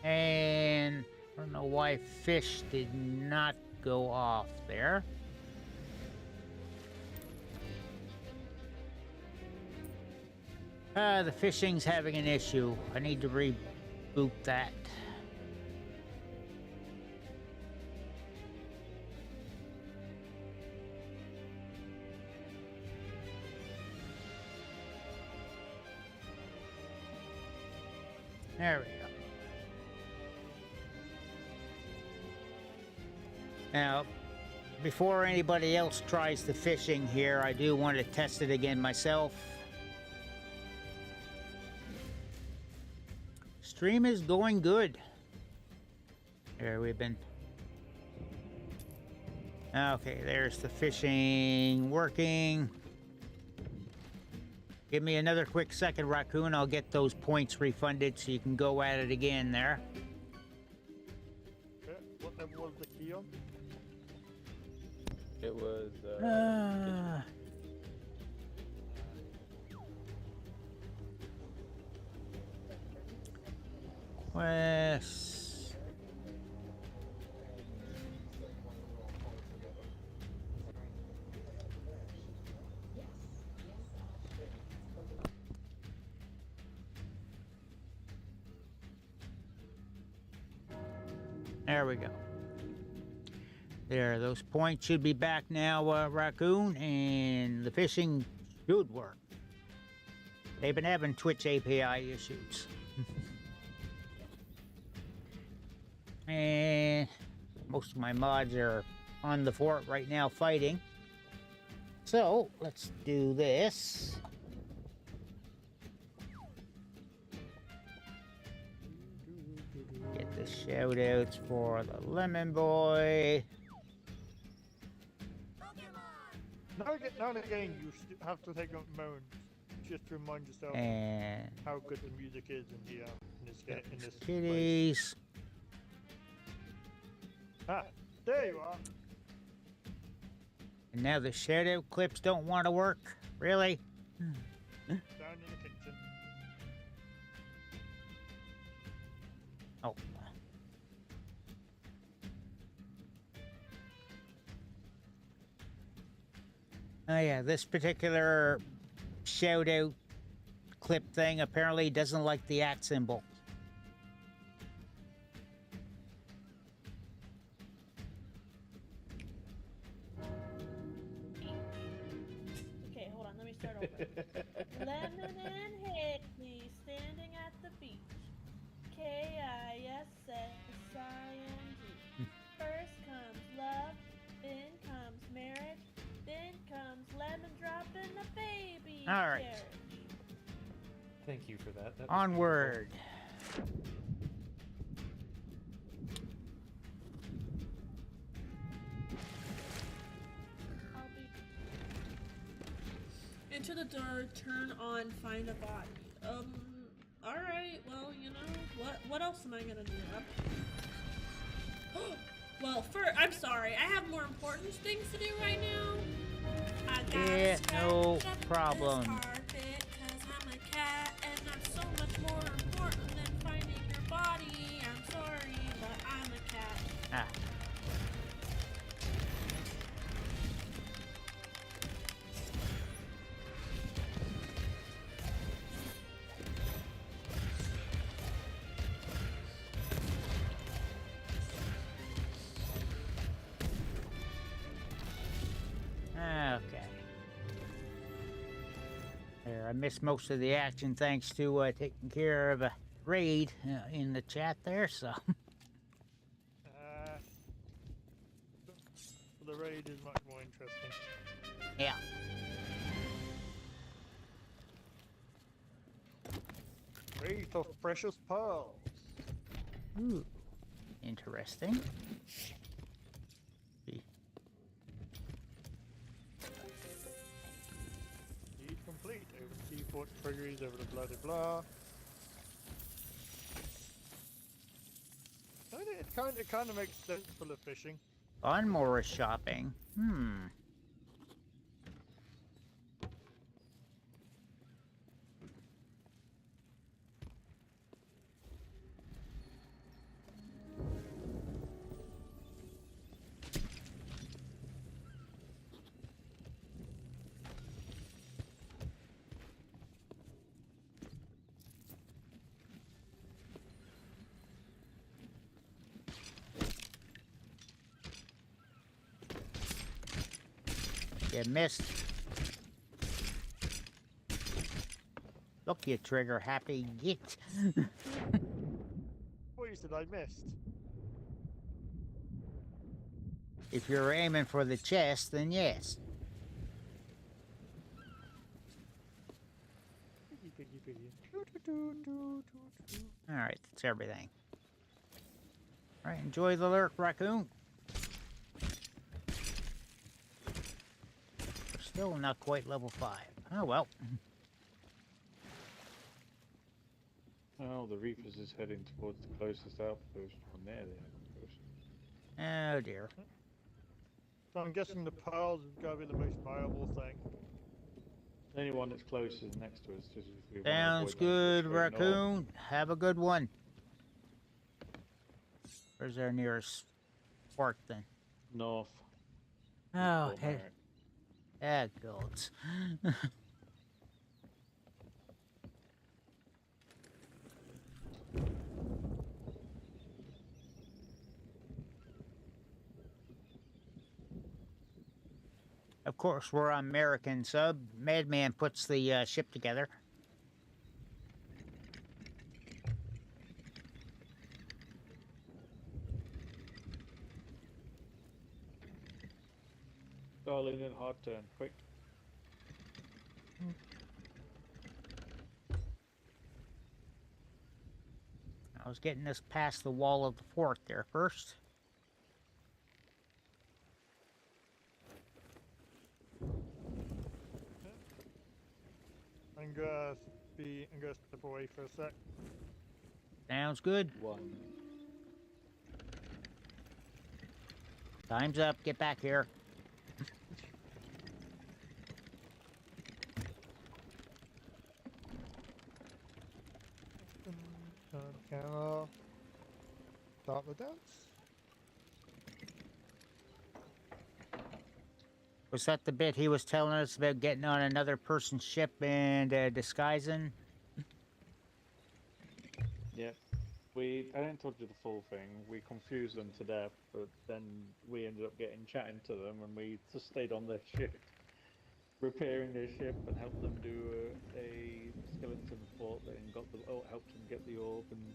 And I don't know why fish did not go off there. The fishing's having an issue. I need to reboot that. There we go. Now, before anybody else tries the fishing here, I do want to test it again myself. Stream is going good. There we've been. Okay, there's the fishing working. Give me another quick second, Raccoon. I'll get those points refunded so you can go at it again there. Okay, what level was the key on? It was. Quest. There we go. There, those points should be back now, Raccoon, and the fishing should work. They've been having Twitch API issues. And most of my mods are on the fort right now fighting. So, let's do this. Get the shoutouts for the Lemon Boy. Now and again, you have to take a moment just to remind yourself And how good the music is in this game. In this place. kitties. Ah, there you are. And now the shoutout clips don't want to work? Really? Down in the kitchen. Oh. Oh yeah, this particular shout-out clip thing apparently doesn't like the @ symbol. Okay, hold on, let me start over. Lemon and Hickney standing at the beach. KISSING. First comes love, then comes marriage, then comes lemon dropping a baby. All right. carriage. Thank you for that. That was Onward. I'll be into the door, turn on, find a body. Alright, well, you know, what else am I gonna do? Well, I'm sorry, I have more important things to do right now. I gotta Yeah, no scratch up problem. this carpet 'cause I'm a cat, and I'm so much more important than finding your body. I'm sorry, but I'm a cat. Ah. Okay. There, I missed most of the action thanks to taking care of a raid in the chat there, so. The raid is much more interesting. Yeah. Raid of precious pearls. Ooh. Interesting. Deed complete. Over the seaport treasuries, over the blah blah blah. It kind of makes sense for the fishing. Lawnmower shopping. Hmm. You missed. Look, you trigger happy git. that I missed? If you're aiming for the chest, then yes. Piggy, piggy, piggy. Alright, that's everything. Alright, enjoy the lurk, raccoon. We're still not quite level 5. Oh well. Oh, the Reapers is heading towards the closest outpost, or near the outpost. Oh dear. So I'm guessing the pearls have got to be the most valuable thing. Anyone that's closest next to us, just if we want to Sounds avoid them, go good, straight north. raccoon. Have a good one. Where's our nearest port then? North. Oh, Fort head. Merrick. That goes. Of course, we're on American sub. Madman puts the ship together. Darling and hard turn, quick. I was getting us past the wall of the fort there first. I'm gonna step away for a sec. Sounds good. One. Time's up. Get back here. Camera. Start the dance. Was that the bit he was telling us about getting on another person's ship and disguising? Yep. I didn't tell you the full thing. We confused them to death, but then we ended up chatting to them, and we just stayed on their ship, repairing their ship, and helped them do a skeleton fort, and helped them get the orb, and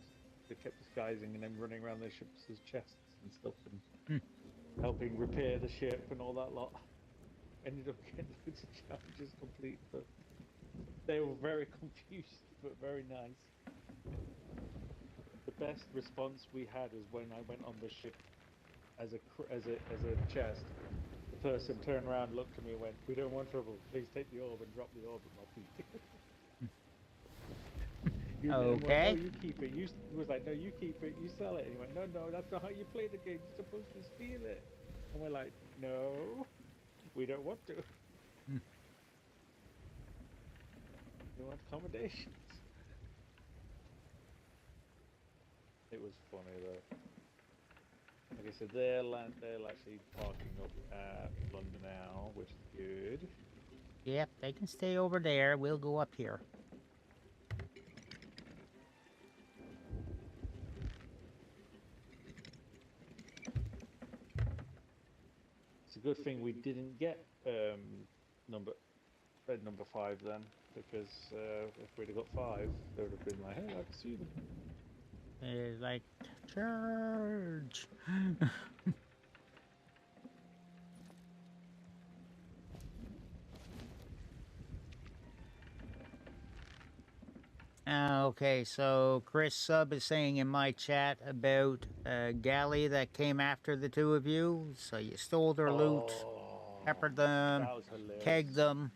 they kept disguising and then running around their ships as chests and stuff, and helping repair the ship and all that lot. Ended up getting loads of challenges complete, but they were very confused, but very nice. The best response we had was when I went on the ship as a chest. The person turned around, looked at me, and went, "We don't want trouble. Please take the orb and drop the orb at my feet." Okay. Went, "No, you keep it." He was like, "No, you keep it. You sell it." And he went, "No, that's not how you play the game. You're supposed to steal it." And we're like, "No, we don't want to. We want accommodations." It was funny though. Like I said, they're actually parking up at London now, which is good. Yep, they can stay over there. We'll go up here. It's a good thing we didn't get number 5 then, because if we'd have got 5, they would have been like, "Hey, I can see them." It's like, charge. Okay, so Chris Sub is saying in my chat about a galley that came after the two of you. So you stole their loot, peppered them, That was hilarious. kegged them,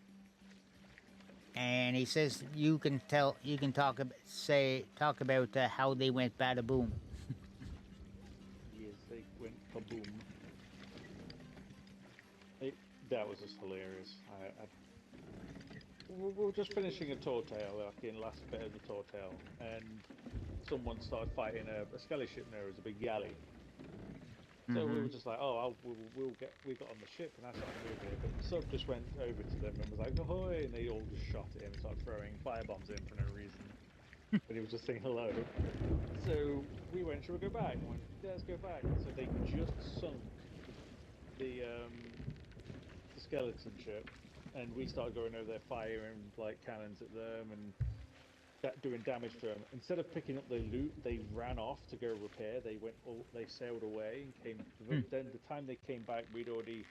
and he says you can talk about how they went bada boom. Yes, they went kaboom. That was just hilarious. We were just finishing a tall tale, like in the last bit of the tall tale, and someone started fighting a skelly ship there. It was a big galley. So we were just like, "Oh, we got on the ship," and I started moving it. But Sub just went over to them and was like, "Ahoy!" And they all just shot at him and started throwing firebombs in for no reason. But he was just saying hello. So we went, "Should we go back?" And I went, "Yeah, let's go back." So they just sunk the skeleton ship, and we started going over there firing like cannons at them, and doing damage to them. Instead of picking up the loot, they ran off to go repair. They sailed away and came. Hmm. Then the time they came back, we'd already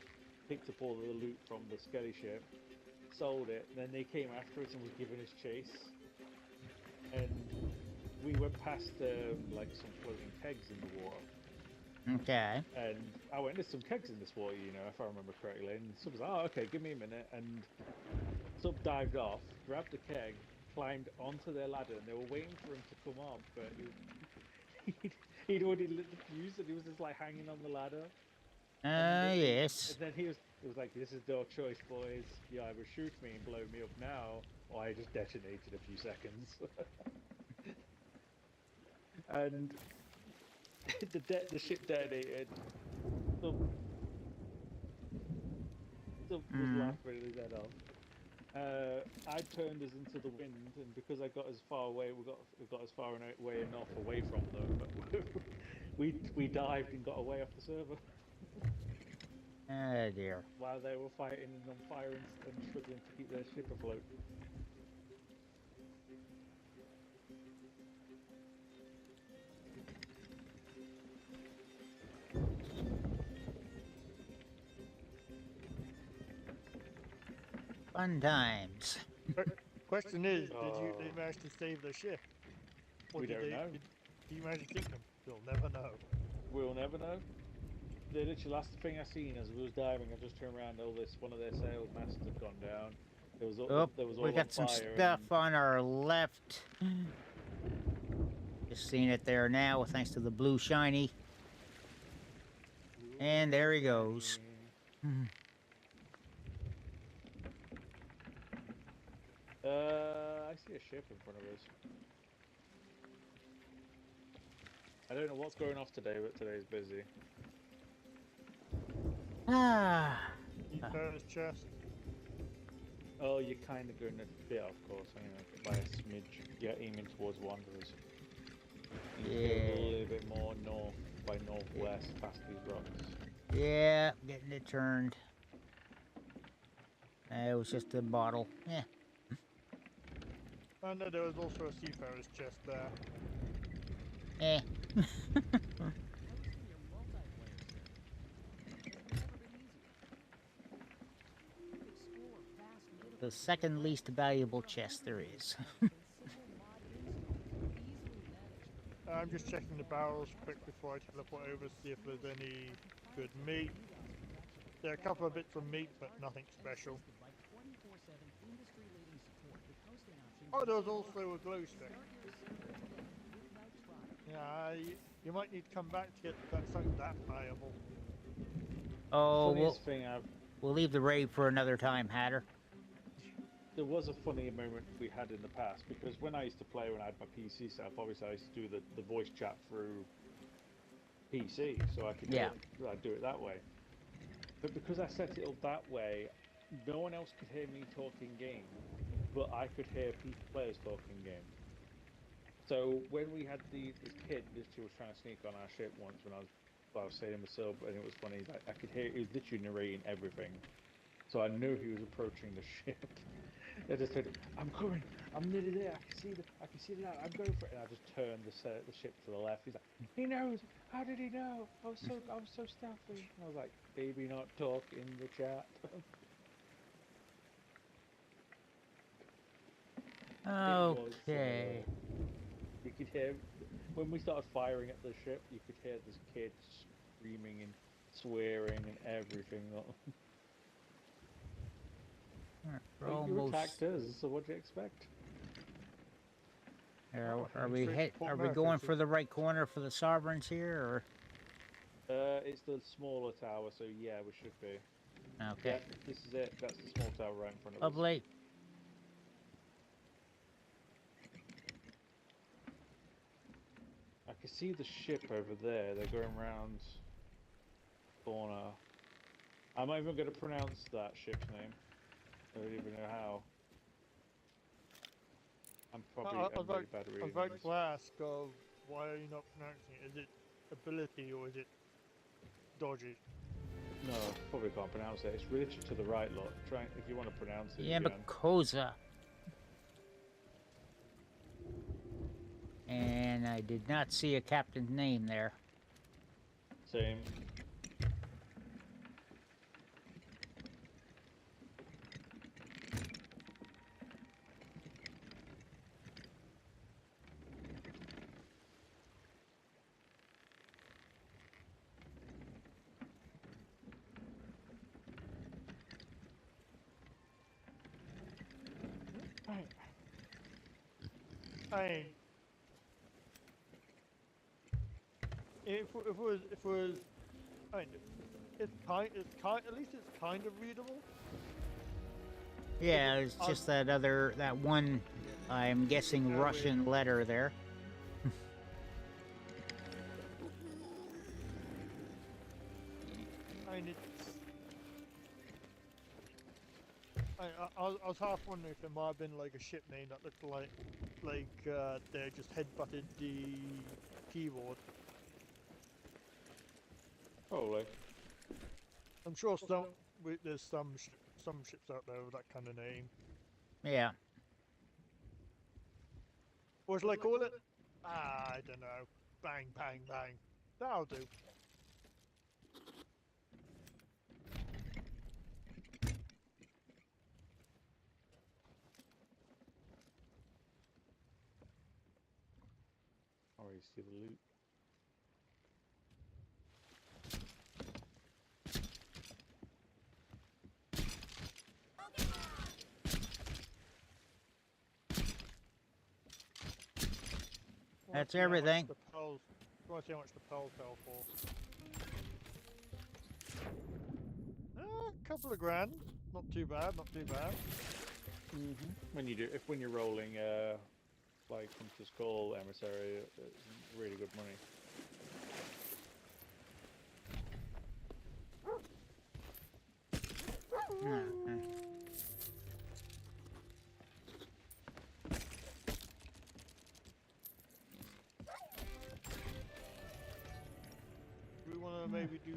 picked up all the loot from the skelly ship, sold it. And then they came after us and was giving us chase. And we went past like some floating kegs in the water. Okay. And I went, there's some kegs in this water, if I remember correctly. And Sub was like, oh, okay, give me a minute. And Sub dived off, grabbed the keg, climbed onto their ladder, and they were waiting for him to come up, but he'd already lit the fuse, and he was just like hanging on the ladder. Yes. And then he was like, this is your choice, boys. You either shoot me and blow me up now, or I just detonated a few seconds. And the ship detonated. Sub was laughing his head off. I turned us into the wind, and because I got as far away, we got as far away enough away from them. we dived and got away off the server. Oh dear. While they were fighting and on fire and struggling to keep their ship afloat. Fun times. Question is, they manage to save the ship? Or We don't know. Did you manage to sink them? We'll never know. We'll never know. The literally last thing I seen as we was diving, I just turned around. One of their sail masts had gone down. There was all We got some stuff on our left. Just seeing it there now, thanks to the blue shiny. And there he goes. I see a ship in front of us. I don't know what's going off today, but today's busy. Seafarer's chest. Oh, you're kind of going a bit, of course. By a smidge. Yeah, aiming towards Wanderers. Yeah. A little bit more north by northwest, past these rocks. Yeah, getting it turned. It was just a bottle. Yeah. Oh no, there was also a seafarer's chest there. Eh. The second least valuable chest there is. I'm just checking the barrels quick before I teleport over to see if there's any good meat. There are a couple of bits of meat, but nothing special. Oh, there was also a glow stick. Yeah, you might need to come back to get something that valuable. Oh, Funniest thing we'll leave the raid for another time, Hatter. There was a funny moment we had in the past, because when I used to play, when I had my PC set up, obviously I used to do the voice chat through PC, so I could I'd do it that way. But because I set it up that way, no one else could hear me talking game, but I could hear players talking game. So when we had this kid literally was trying to sneak on our ship once when I was sailing with Sub, and it was funny, I could hear, he was literally narrating everything. So I knew he was approaching the ship. I just said, "I'm coming. I'm nearly there. I can see the light. I'm going for it." And I just turned the ship to the left. He's like, "He knows. How did he know? I was so stealthy." And I was like, "Baby, not talk in the chat." Okay. You could hear when we started firing at the ship. You could hear this kid screaming and swearing and everything. You attacked us, so what do you expect? Are we going for the right corner for the sovereigns here, or? It's the smaller tower, so yeah, we should be. Okay. Yeah, this is it. That's the small tower right in front of us. Lovely. I can see the ship over there. They're going round corner. I'm not even going to pronounce that ship's name. I don't even know how. I'm probably really bad at reading. I'd like to ask, why are you not pronouncing it? Is it ability or is it dodgy? No, probably can't pronounce it. It's really to the right, look. Try if you want to pronounce it. Yamakosa. And I did not see a captain's name there. Same. I mean, if it was, I mean, it's kind, at least it's kind of readable. Yeah, it's just that one, I'm guessing, Yeah, Russian letter there. I mean, it's. I was half wondering if there might have been like a ship name that looked like they just headbutted the keyboard. Probably. I'm sure there's some ships out there with that kind of name. Yeah. What shall I call it? I don't know. Bang, bang, bang. That'll do. Oh, you see the loot. That's everything. I want to see how much the pearls fell for. A couple of grand. Not too bad, not too bad. When you're rolling like Hunter's Call, Emissary, it's really good money. Okay. Do we want to maybe do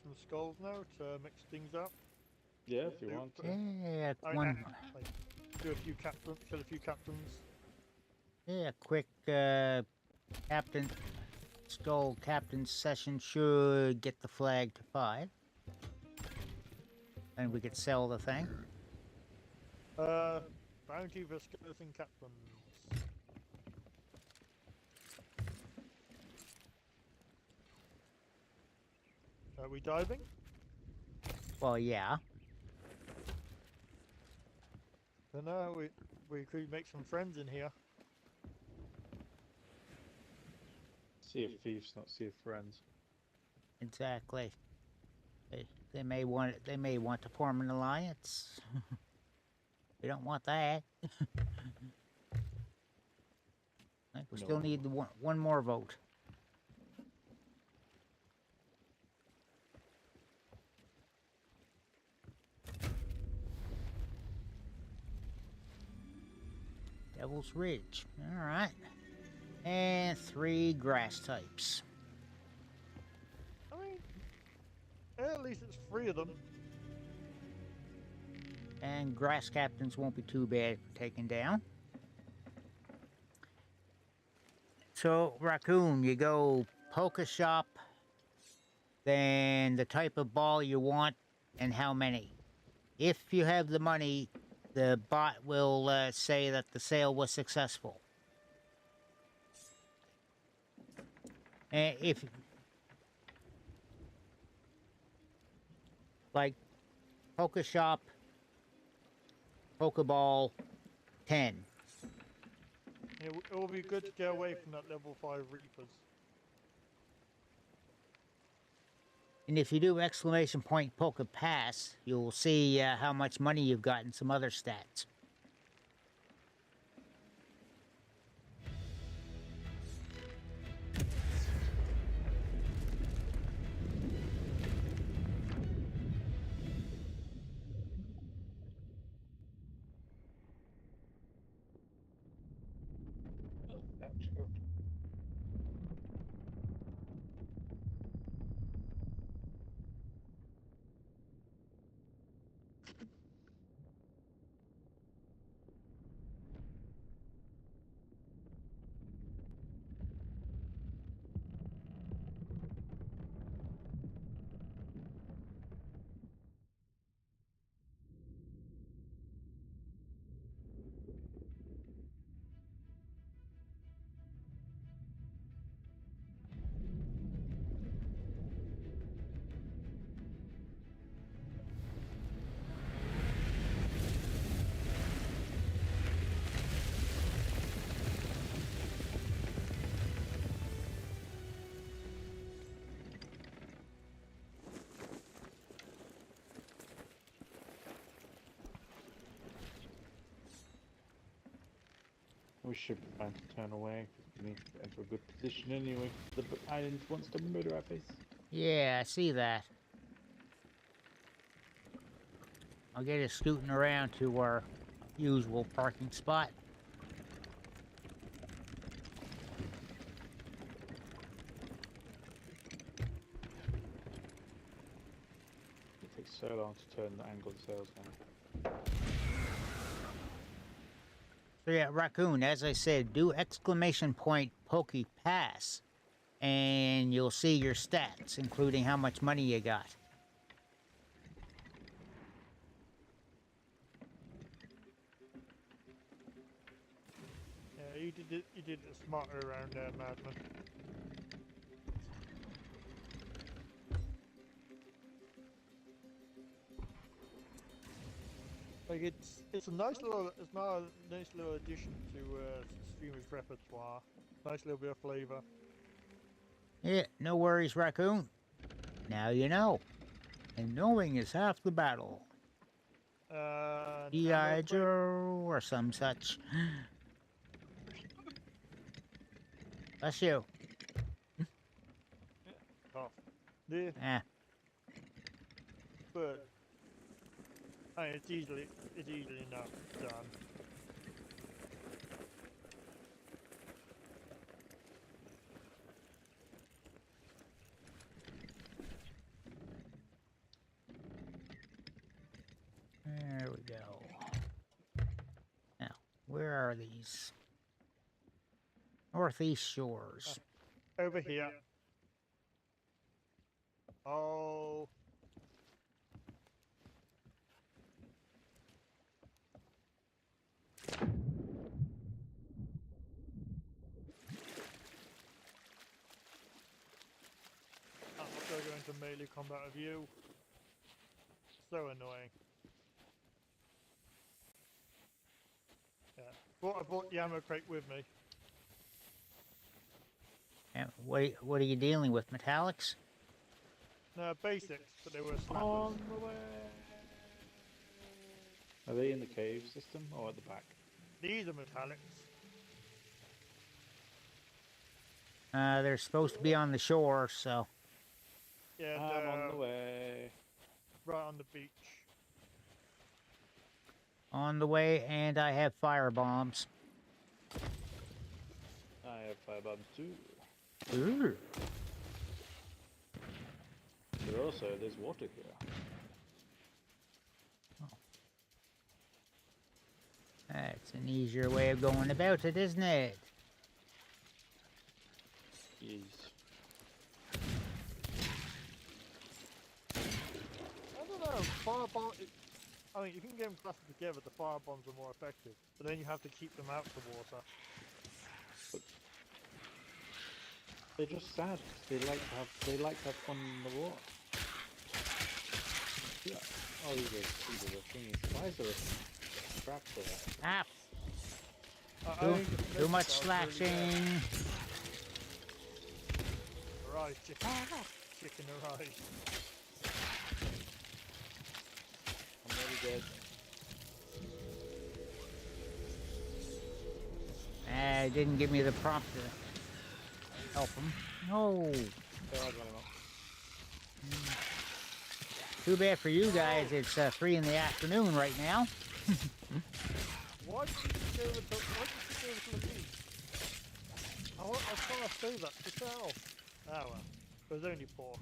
some skulls now to mix things up? Yeah, if you want to. Yeah, Like, do a few captains, kill a few captains. Yeah, quick captain skull captain session should get the flag to 5. And we could sell the thing. Bounty for skeleton captains. Are we diving? Well, yeah. Don't know. We could make some friends in here. Sea of Thieves, not Sea of Friends. Exactly. They may want to form an alliance. We don't want that. I think we still need one more vote. Devil's Ridge. All right. And 3 grass types. I mean, at least it's 3 of them. And grass captains won't be too bad for taking down. So, Raccoon, you go polka shop, then the type of ball you want, and how many. If you have the money, the bot will say that the sale was successful. And if, like, polka shop, Pokeball, 10. It will be good to get away from that level 5 Reapers. And if you do exclamation point Poke Pass, you'll see how much money you've got and some other stats. We should be fine to turn away. We need to enter a good position anyway. The island wants to murder our face. Yeah, I see that. I'll get us scooting around to our usual parking spot. It takes so long to turn the angled sails now. So yeah, Raccoon, as I said, do exclamation point Pokey Pass, and you'll see your stats, including how much money you got. Yeah, you did it smarter around there, Madman. Like it's a nice little addition to streamer's repertoire. Nice little bit of flavor. Yeah, no worries, Raccoon. Now you know. And knowing is half the battle. G.I. Joe or some such. Bless you. Tough. Yeah, Ah, but I mean, it's easily enough done. there we go. Now, where are these? Northeast shores. Over here. Oh. I'm still going to melee combat with you. So annoying. Yeah. I brought the ammo crate with me. And what are you dealing with? Metallics? No, basics, but they were snappers. On the way! Are they in the cave system or at the back? These are metallics. They're supposed to be on the shore, so. Yeah, I'm on the way. right on the beach. On the way, and I have fire bombs. I have firebombs too. Ooh. But also, there's water here. That's an easier way of going about it, isn't it? Yes. I don't know, firebomb... I mean, you can get them clustered together, the fire bombs are more effective. But then you have to keep them out of the water. But they're just sad. They like to have fun in the water. Yeah. Oh, these are the thingies. Why is there a trap for that? Ah, I think the too much places are really slashing. bad. Right, chicken. Chicken arrived. I'm already dead. It didn't give me the prompt to help him. No. Oh, I got him up. Too bad for you guys. It's 3 in the afternoon right now. Why did you go with the meat? I was trying to say that to sell. Ah well, it was only pork.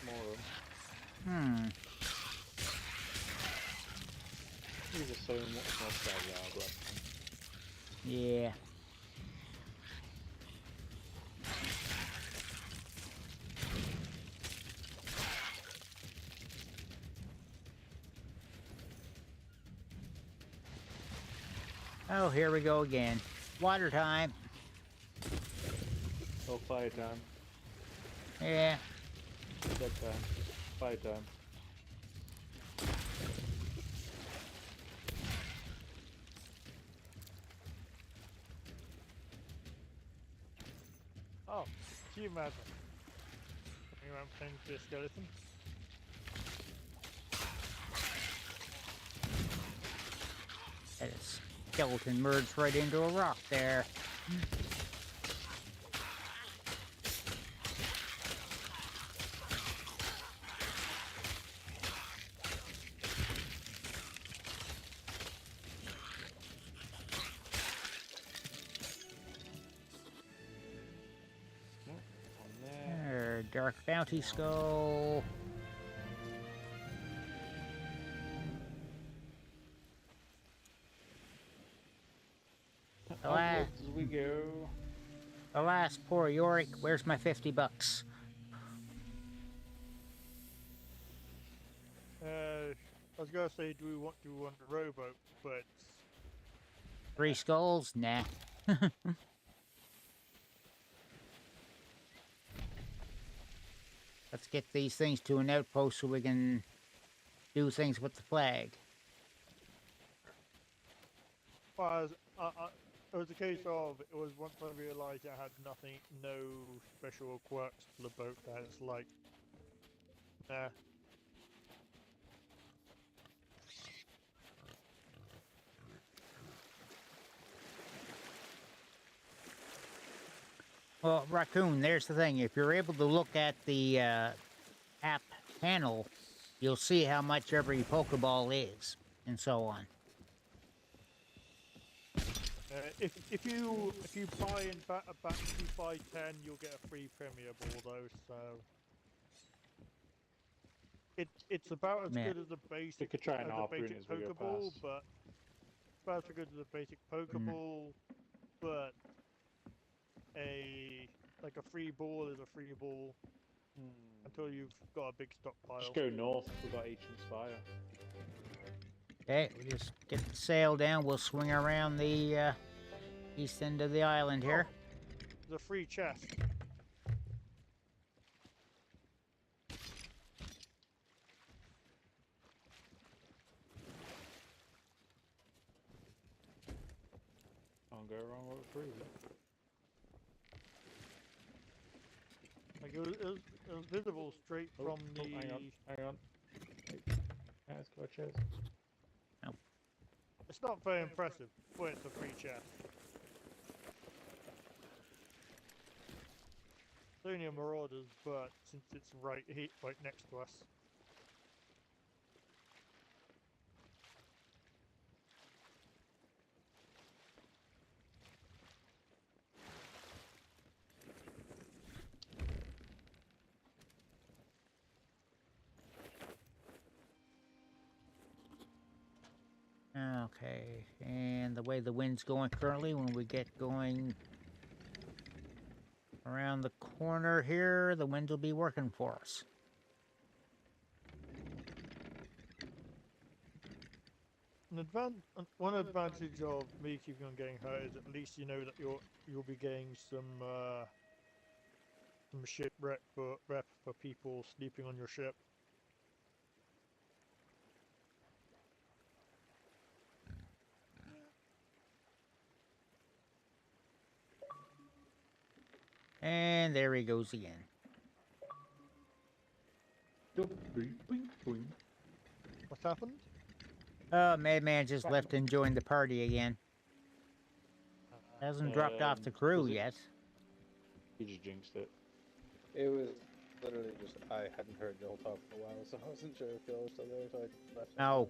More of them. Hmm. These are so much more fragile, but Yeah. Oh, here we go again. Water time. oh, fire time. Yeah. Dead time. Fire time. Oh, can you imagine? Running around pretending to be a skeleton. That is skeleton merged right into a rock there. On there. There, Dark Bounty Skull. Alas, Upwards we go. alas, poor Yorick. Where's my 50 bucks? I was gonna say, do we want the rowboat, but 3 skulls? Nah. Let's get these things to an outpost so we can do things with the flag. well, it was a case of, it was once I realised I had nothing, no special quirks for the boat, that it's like, nah. Well, Raccoon, there's the thing. If you're able to look at the app panel, you'll see how much every Pokeball is, and so on. If you buy in a batch, if you buy 10, you'll get a free Premier Ball though. So it's about as Yeah. good as a basic We could try and as a harpoon basic as we go Pokeball, past. but it's about as good as a basic Pokeball, but like a free ball is a free ball until you've got a big stockpile. Just go north. We've got Ancient Spire. Okay, we just get the sail down. We'll swing around the east end of the island here. There's a free chest. Can't go wrong with free. Like it was visible straight from the. Hang on. Yeah, let's go chest. It's not very impressive, but it's a free chest. It's only a Marauders, but since it's right next to us. Okay, and the way the wind's going currently, when we get going around the corner here, the wind will be working for us. One advantage of me keeping on getting hurt is at least you know that you'll be getting some shipwreck rep for people sleeping on your ship. And there he goes again. What happened? Madman just left and joined the party again. Hasn't dropped off the crew yet. He just jinxed it. It was literally just, I hadn't heard y'all talk for a while, so I wasn't sure if y'all were still there, so I left. Oh.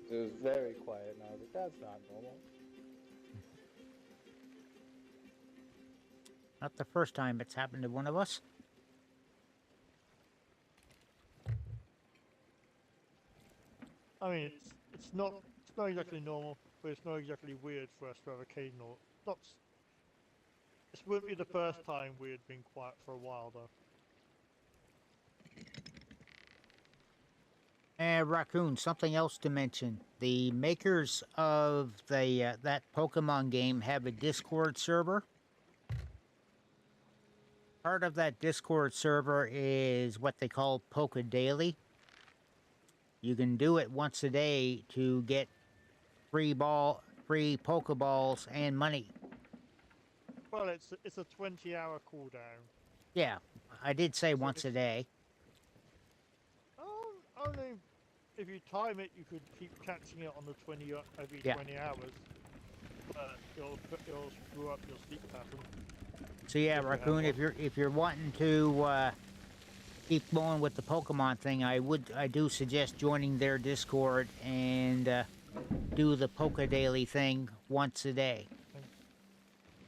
It was very quiet, and I was like, that's not normal. Not the first time it's happened to one of us. I mean, it's not exactly normal, but it's not exactly weird for us to have occasional. This wouldn't be the first time we had been quiet for a while, though. And Raccoon, something else to mention. The makers of the that Pokemon game have a Discord server. Part of that Discord server is what they call Poke Daily. You can do it once a day to get free Pokeballs and money. Well, it's a 20-hour cooldown. Yeah, I did say So once a if- day. Only if you time it, you could keep catching it on the every Yeah. 20 hours. But it'll screw up your sleep pattern. So yeah, If you have Raccoon, if one. you're wanting to keep going with the Pokemon thing, I do suggest joining their Discord and do the Poke Daily thing once a day.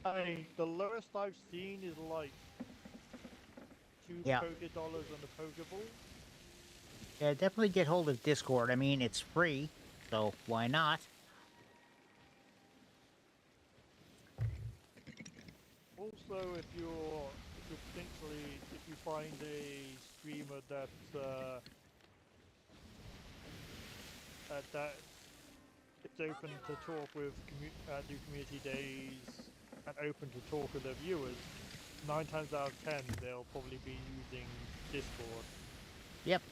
I mean, the lowest I've seen is like Yeah. $2 on the Pokeball. Yeah, definitely get hold of Discord. I mean, it's free, so why not? Also, if you find a streamer that that is open to talk with do community days and open to talk with their viewers, 9 times out of 10 they'll probably be using Discord. Yep.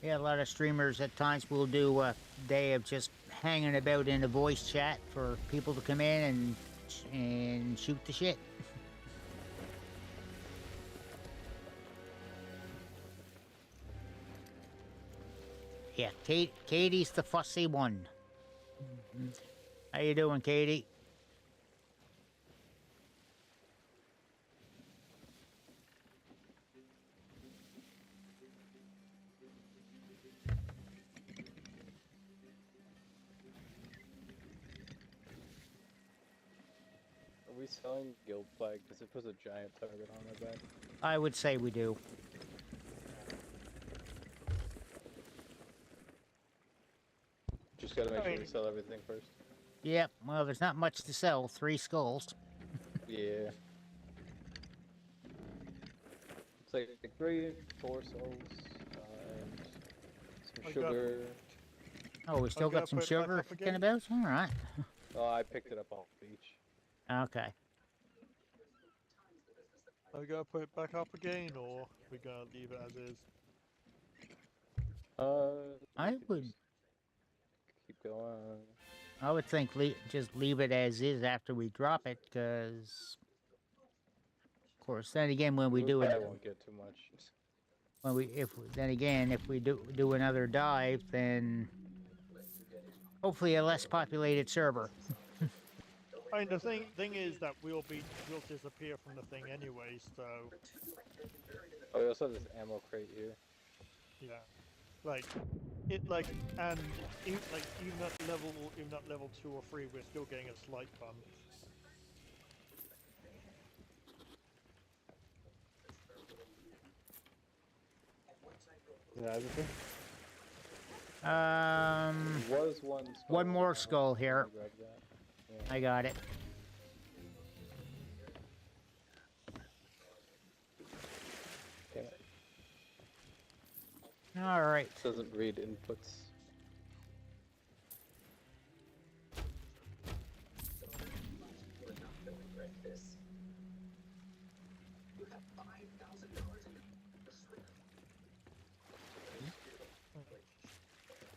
Yeah, a lot of streamers at times will do a day of just hanging about in a voice chat for people to come in and shoot the shit. Yeah, Katie's the fussy one. How you doing, Katie? Are we selling Guild Flag? Because it puts a giant target on our back. I would say we do. Just gotta make sure we sell everything first. Yep, well, there's not much to sell. 3 skulls. Yeah. It's like 3, 4 souls, and some sugar. Oh, we still got some sugar kicking about? Alright. Oh, I picked it up off the beach. Okay. Are we gonna put it back up again, or we gonna leave it as is? I would keep going. I would think just leave it as is after we drop it, because of course, then again, when we do it, won't get too much. When if we do another dive, then hopefully a less populated server. I mean, the thing is that we'll disappear from the thing anyway, so. Oh, we also have this ammo crate here. Yeah, and even at level 2 or 3, we're still getting a slight bump. Yeah, everything. Was one skull. One more skull here. Yeah. I got it. Okay. All right. Doesn't read inputs.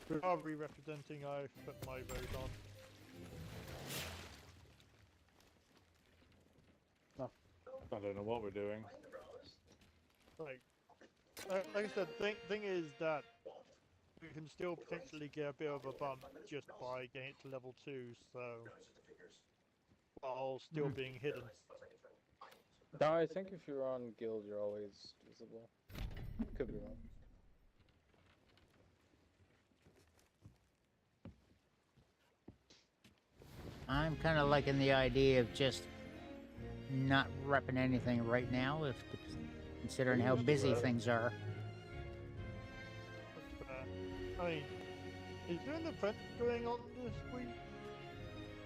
Without re-representing, I put my vote on. No, I don't know what we're doing. Like I said, thing is that we can still potentially get a bit of a bump just by getting it to level 2, so while still being hidden. No, I think if you're on guild, you're always visible. Could be wrong. I'm kind of liking the idea of just not repping anything right now, considering how busy things are. I mean, is there an event going on this week?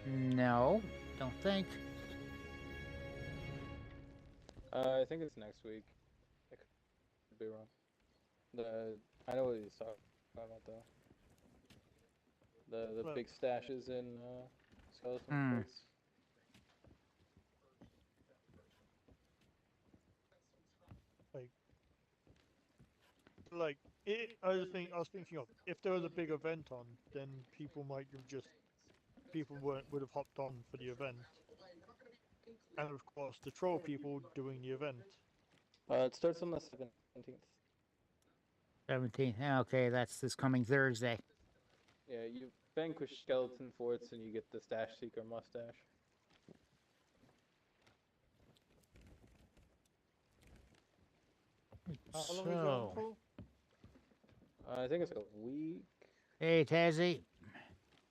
No, don't think. I think it's next week. I could be wrong. I know what he's talking about though. The big stashes in skeleton plates. I was thinking of if there was a big event on, then people would have hopped on for the event. and of course the troll people doing the event. It starts on the 17th. 17th. Okay, that's this coming Thursday. Yeah, you vanquish skeleton forts and you get the Stash Seeker mustache. How long is it on So, for? I think it's like a week. hey Tazzy,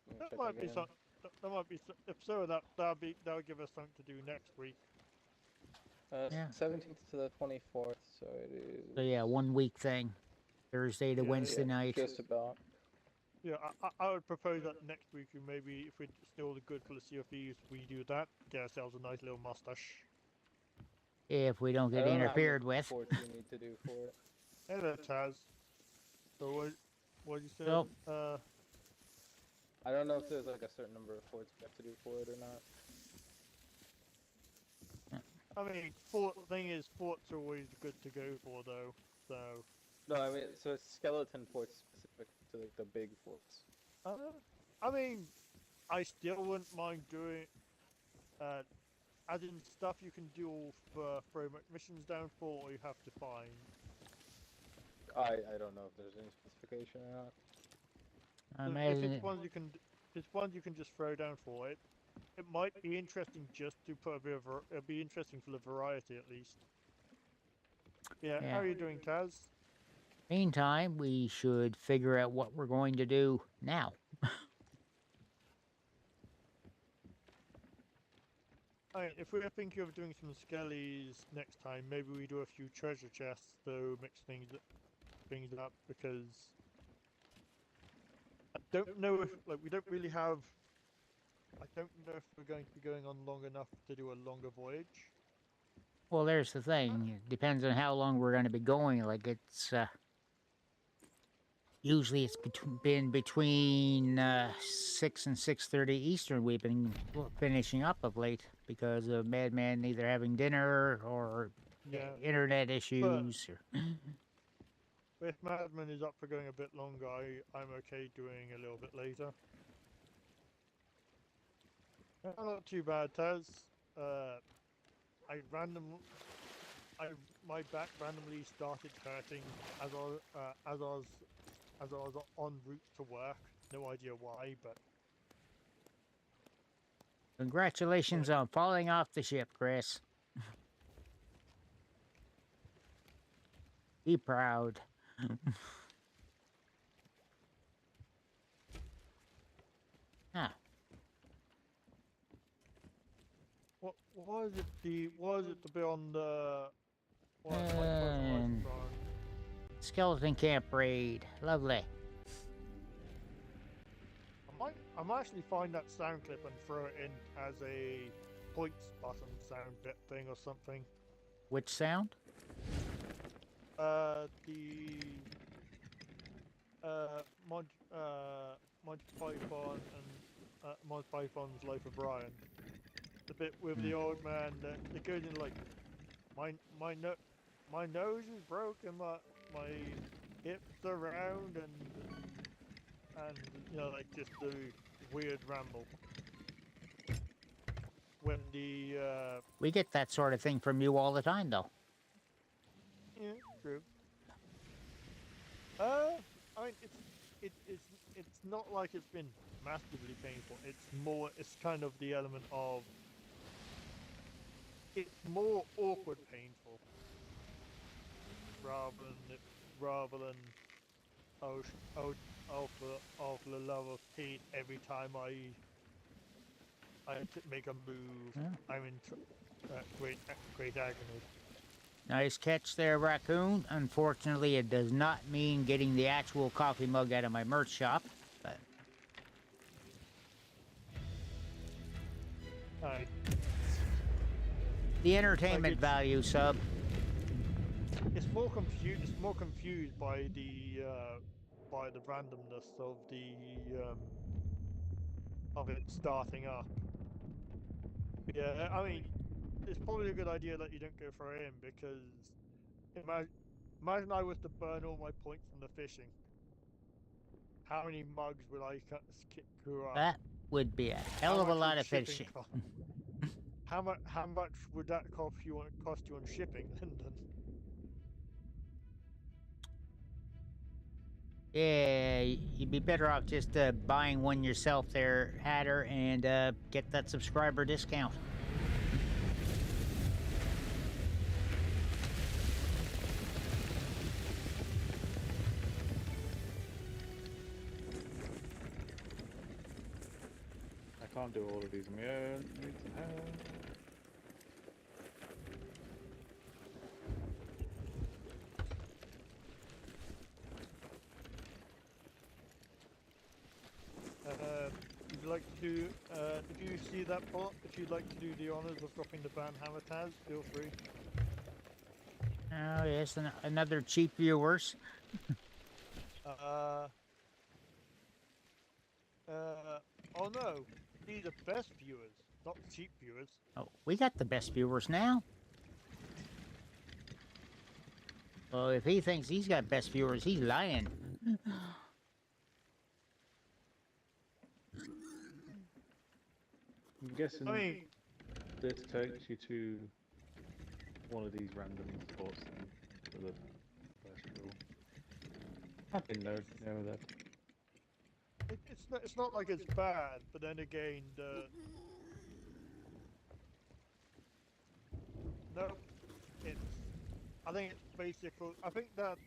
Let me That check might be again. something. That might be. If so, that would give us something to do next week. Yeah. 17th to the 24th, so it is. so yeah, 1 week thing. Thursday to Yeah, Wednesday night. Just about. Yeah, I would propose that next week, we maybe if we're still good for the Sea of Thieves, we do that. Get ourselves a nice little mustache. If we don't I get don't know how many interfered with. forts you need to do for it. Hello, Taz. So what you said? So, I don't know if there's like a certain number of forts you have to do for it or not. I mean, thing is, forts are always good to go for though. So. No, I mean, so it's skeleton forts specific to like the big forts. I mean, I still wouldn't mind doing, as in stuff you can do for throw missions down for, or you have to find. I don't know if there's any specification or not. I If imagine it's ones you can, if it's ones you can just throw down for it, it might be interesting just to put a bit of. It'd be interesting for the variety at least. Yeah. Yeah. How are you doing, Taz? meantime, we should figure out what we're going to do now. Alright, if we're thinking of doing some skellies next time, maybe we do a few treasure chests to mix things up because I don't know if we don't really have. I don't know if we're going to be going on long enough to do a longer voyage. Well, there's the thing. It depends on how long we're going to be going. Like, it's, usually it's been between 6 and 6:30 Eastern. We've been finishing up of late because of Madman either having dinner or Yeah. internet issues. If Madman is up for going a bit longer, I'm okay doing a little bit later. Not too bad, Taz. My back randomly started hurting as I was en route to work. No idea why, but Congratulations on falling off the ship, Chris. Be proud. Ah, what was it? Was it to be on the? And skeleton camp raid. Lovely. I might actually find that sound clip and throw it in as a points button sound bit thing or something. Which sound? Monty Python and Monty Python's Life of Brian. The bit with the old man that goes in like, my nose is broken, my hips are round, and you know, like just the weird ramble. When the We get that sort of thing from you all the time, though. yeah, true. I mean, it's not like it's been massively painful. It's kind of the element of it's more awkward painful rather than for the love of Pete, every time I make a move, Yeah. I'm in great agony. Nice catch there, Raccoon. Unfortunately, it does not mean getting the actual coffee mug out of my merch shop, but the entertainment value, sub. It's more confused. It's more confused by the randomness of it starting up. Yeah, I mean, it's probably a good idea that you don't go for him because imagine I was to burn all my points from the fishing. How many mugs would I screw up? That would be a hell How of a much lot would of shipping fishing. cost? How much would that cost you on shipping, Lyndon? Yeah, you'd be better off just buying one yourself there, Hatter, and get that subscriber discount. I can't do all of these on my own. Need some help. If you'd like to, if you see that part, if you'd like to do the honors of dropping the ban hammer Taz, feel free. Oh, yes, another cheap viewers. Oh no, these are best viewers, not cheap viewers. Oh, we got the best viewers now. Well, if he thinks he's got best viewers, he's lying. I'm guessing I mean, this takes you to one of these random spots then for the first rule. I didn't know that. it's not like it's bad, but then again, no, it's. I think it's basically. I think that.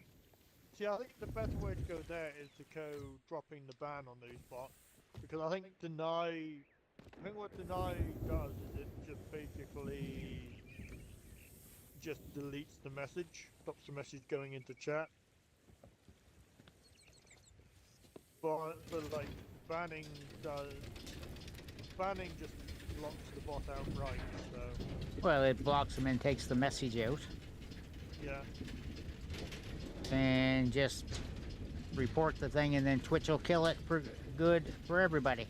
See, I think the better way to go there is to go dropping the ban on these bots, because I think deny. I think what deny does is it just basically just deletes the message, stops the message going into chat. But like banning just blocks the bot outright. So Well, it blocks him and takes the message out, yeah, and just report the thing, and then Twitch will kill it for good for everybody.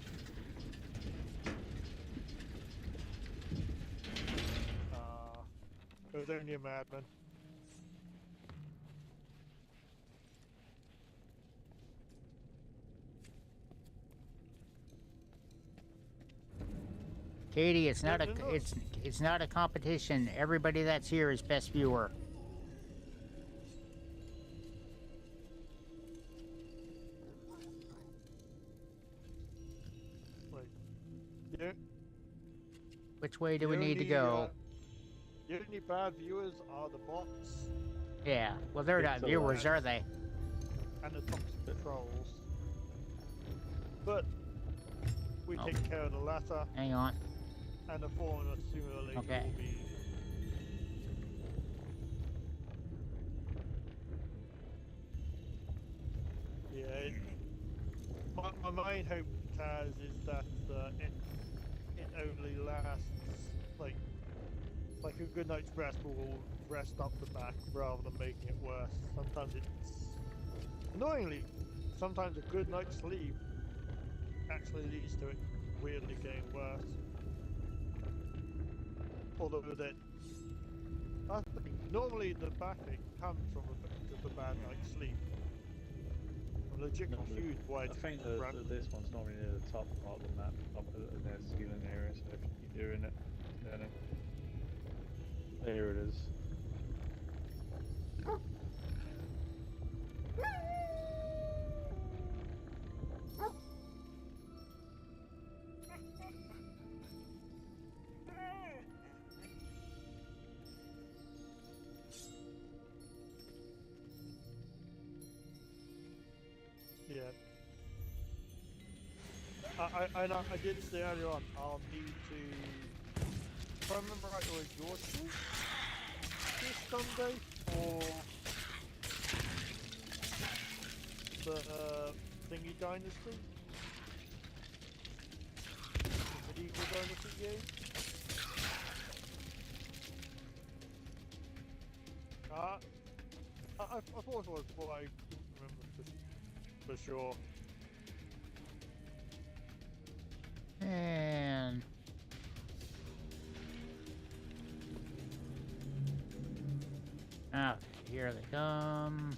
it was only a madman. Katie, it's not it's not a competition. Everybody that's here is best viewer. Wait, yeah. Which way do we need to go? The only bad viewers are the bots Yeah, well, they're not viewers, are they? and the toxic trolls. But we Oh. take care of the latter, Hang on. and the former sooner or later Okay. will be. Yeah. My main hope, Taz, is that it only lasts like a good night's rest will rest up the back rather than making it worse. Sometimes it's annoyingly, sometimes a good night's sleep actually leads to it weirdly getting worse. Although that I think normally the backache comes from just a bad night's sleep. I'm legit confused why I it's think this one's normally near the top part of the map, up at the ceiling area, so if you keep doing it, then there it is. Yeah. I did say earlier on, I'll need to. If I remember right, it was your choice this Sunday or the Thingy Dynasty? The Medieval Dynasty game? I thought it was, but I couldn't remember for sure. And ah, here they come.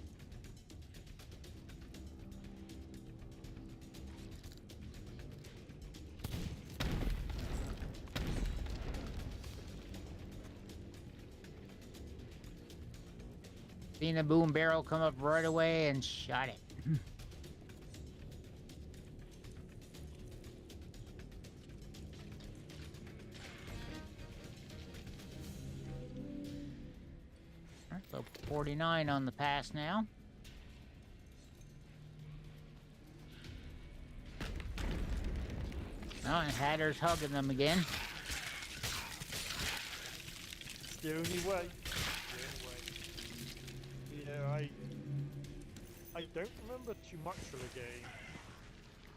Seen a boom barrel come up right away and shot it. Alright, so 49 on the pass now. Oh, and Hatter's hugging them again. It's the only way. Yeah, I don't remember too much of the game.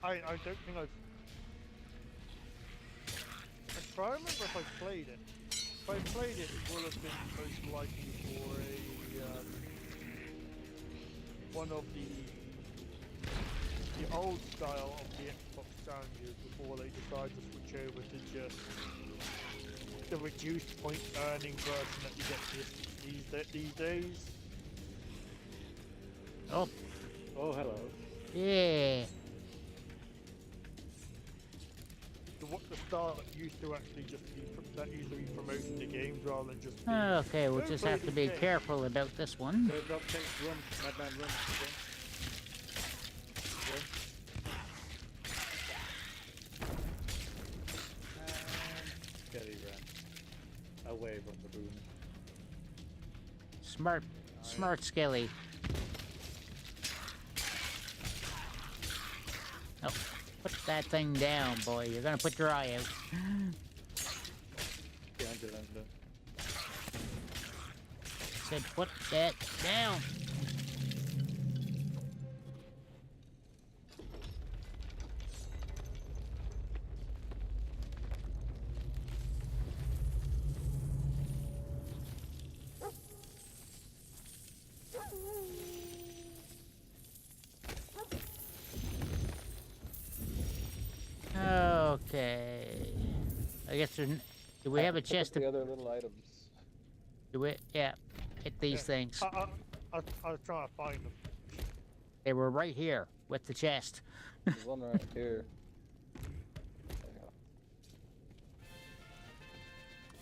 I don't think I've... I try to remember if I played it. If I played it, it will have been most likely for a one of the old style of the Xbox challenges before they decided to switch over to just the reduced point earning version that you get these days. Oh, Oh, hello. yeah. The style that used to actually just be that used to be promoting the games rather than just. Okay, we'll just have to be game. careful about this one. Go drop tank, run, madman, run. Run. And get he ran. Away from the boom. Smart Skelly. Oh, put that thing down, boy. You're gonna put your eye out. Yeah, I'm done. Said put that down. Okay. I guess there's... Do we have a chest The to... other little items. Do we... Yeah. Hit these things. I was trying to find them. They were right here with the chest. There's one right here. There you go.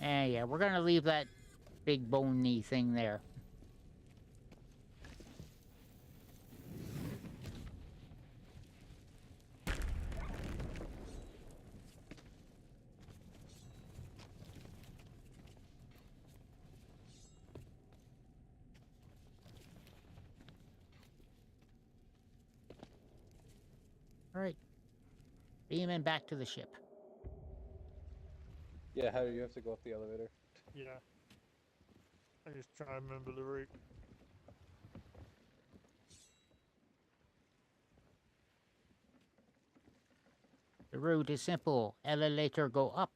And yeah, we're gonna leave that big bony thing there. All right. Beaming back to the ship. Yeah, how do you have to go up the elevator? Yeah. I just try to remember the route. The route is simple. Elevator go up.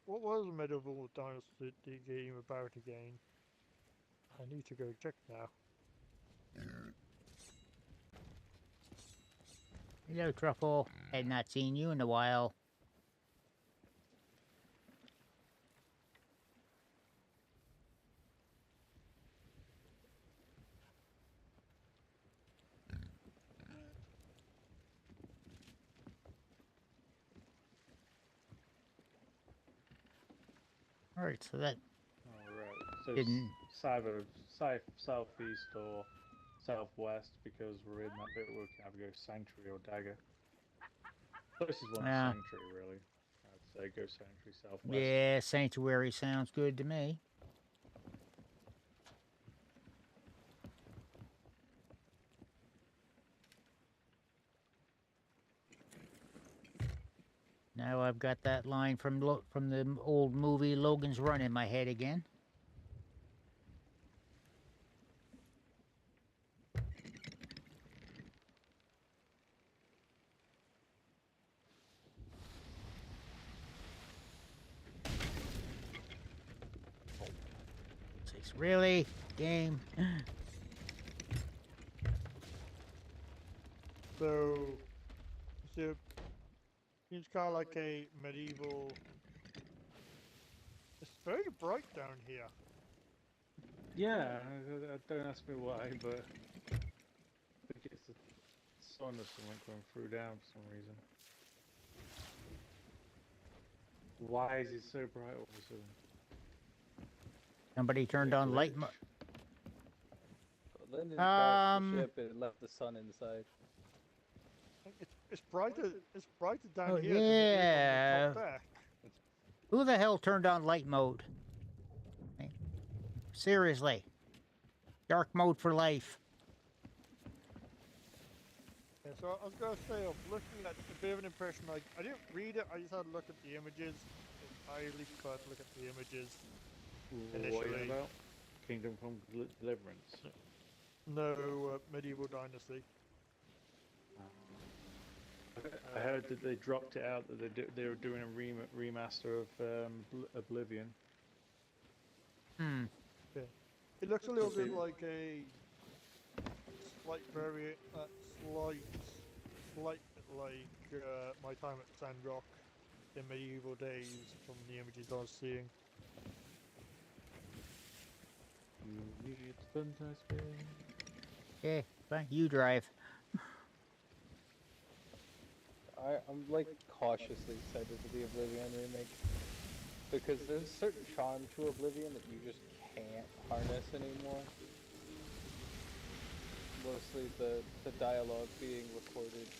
What was Medieval Dinosaur the game about again? I need to go check now. Hello, Truffle. Had not seen you in a while. All right, so that Alright, so didn't... southeast or southwest, because we're in that bit where we can either go Sanctuary or Dagger. Closest one is Yeah. Sanctuary, really. I'd say go Sanctuary southwest. Yeah, Sanctuary sounds good to me. Now I've got that line from the old movie Logan's Run in my head again. Six, really? Game? So it's kind of like a medieval very bright down here. Yeah, don't ask me why, but I think it's the sun or something going through down for some reason. Why is it so bright all of a sudden? Somebody turned on light mode. Lyndon crashed the Um, ship and left the sun inside. It's brighter. It's brighter down Oh, here than it is yeah. on the top deck. Who the hell turned on light mode? Hey, seriously. Dark mode for life. Yeah, so I was gonna say, I'm looking at a bit of an impression. Like, I didn't read it. I just had a look at the images. I highly prefer to look at the images. What are you Initially. about? Kingdom Come Deliverance. No medieval dynasty. I heard that they dropped it out, that they were doing a remaster of Oblivion. Hmm. Yeah. It looks a little bit like a slight variant, slight like my time at Sandrock in medieval days from the images I was seeing. You need fantastic. Okay, fine. You drive. I'm like cautiously excited for the Oblivion remake because there's a certain charm to Oblivion that you just can't harness anymore. Mostly the dialogue being recorded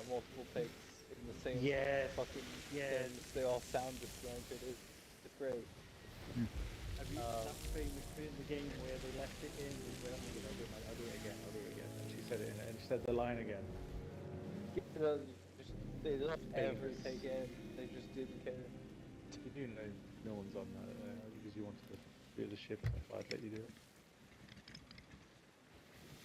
multiple takes in the same fucking things. They all sound disjointed. It's great. Have you that famous bit in the game where they left it in and went, I'll do it again. And she said it, and she said the line again. They left every take in. They just didn't care. You do know no one's on that because you wanted to do the ship, so I'd let you do it.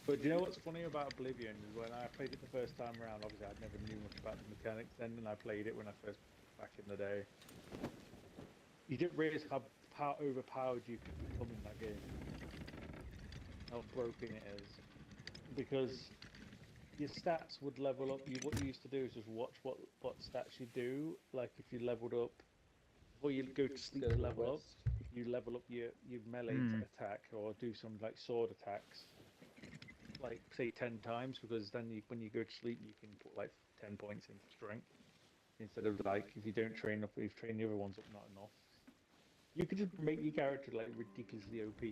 But do you know what's funny about Oblivion? When I played it the first time around, obviously I never knew much about the mechanics then, and I played it when I first, back in the day. You didn't realise how overpowered you could become in that game. How broken it is. Because your stats would level up. What you used to do is just watch what stats you do. Like if you leveled up, before you go to sleep to level up, you level up your melee attack or do some like sword attacks. Like say 10 times, because then when you go to sleep you can put like 10 points into strength. Instead of like if you don't train up, if you train the other ones up not enough. You could just make your character like ridiculously OP.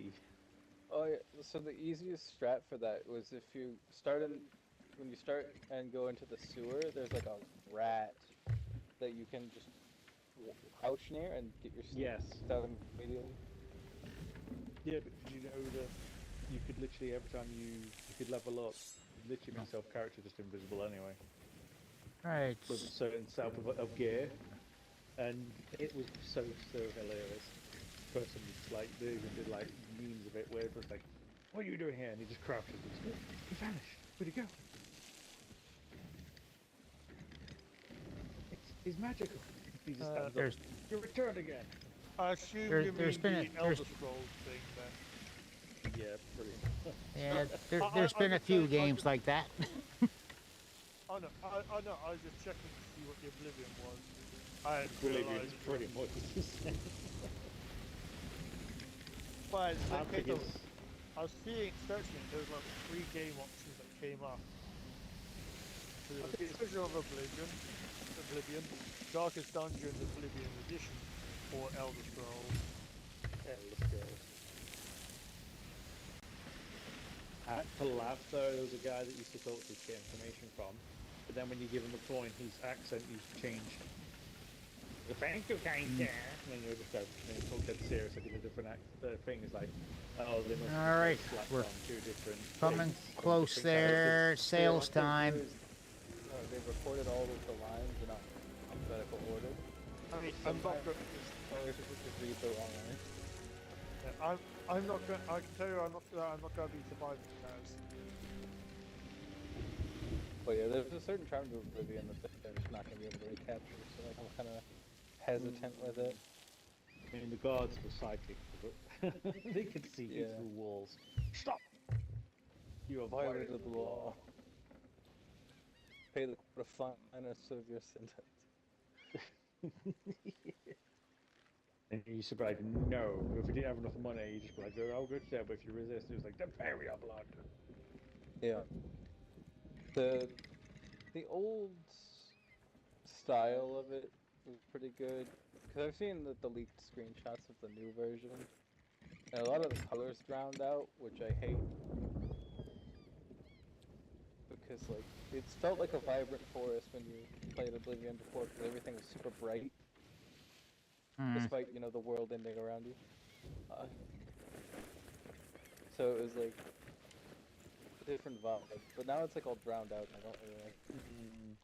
Oh yeah, so the easiest strat for that was if you when you start and go into the sewer, there's like a rat that you can just crouch near and get your sleep down immediately. Yeah, but did you know that you could literally every time you could level up, literally make yourself character just invisible anyway. Right. With a certain set of gear, and it was so hilarious. Person was like, they even did like memes of it where it was like, "What are you doing here?" And he just crouches and just goes, "He vanished. Where'd he go?" It's magical. He just stands up. You returned again. I assume you mean the Elder Scrolls thing then. Yeah, pretty. Yeah, there's been a few games like that. I know. I was just checking to see what the Oblivion was. I hadn't Oblivion's realised. pretty much the same. But I was searching it, there was like 3 game options that came up. So there was Treasure of Oblivion, Darkest Dungeons Oblivion Edition, or Elder Scrolls. I had to laugh though, there was a guy that used to talk to get information from, but then when you give him a coin, his accent used to change. The thank you, kind sir. And then you would just go, and then you talk dead serious, like in a different thing is like, oh, they must Alright, we're on 2 different coming things, close different there. Sales time. They've recorded all of the lines in alphabetical order. I mean, I'm not going to just read the wrong line. Yeah, I'm not going. I can tell you, I'm not going to be surviving those. But yeah, there's a certain charm to Oblivion that they're just not going to be able to recapture. So like, I'm kind of hesitant with it. I mean, the guards were psychic, but they could see you through walls. Stop! You have violated the law. Pay the finest of your sentence. And you used to be like, no. If you didn't have enough money, you just be like, I'll go to jail. But if you resist, it was like, then pay me your blood. Yeah. The old style of it was pretty good because I've seen the leaked screenshots of the new version, and a lot of the colors drowned out, which I hate because like it's felt like a vibrant forest when you played Oblivion before because everything was super bright, Hmm. despite the world ending around you. Uh, so it was like a different vibe, but now it's like all drowned out, and I don't really like it.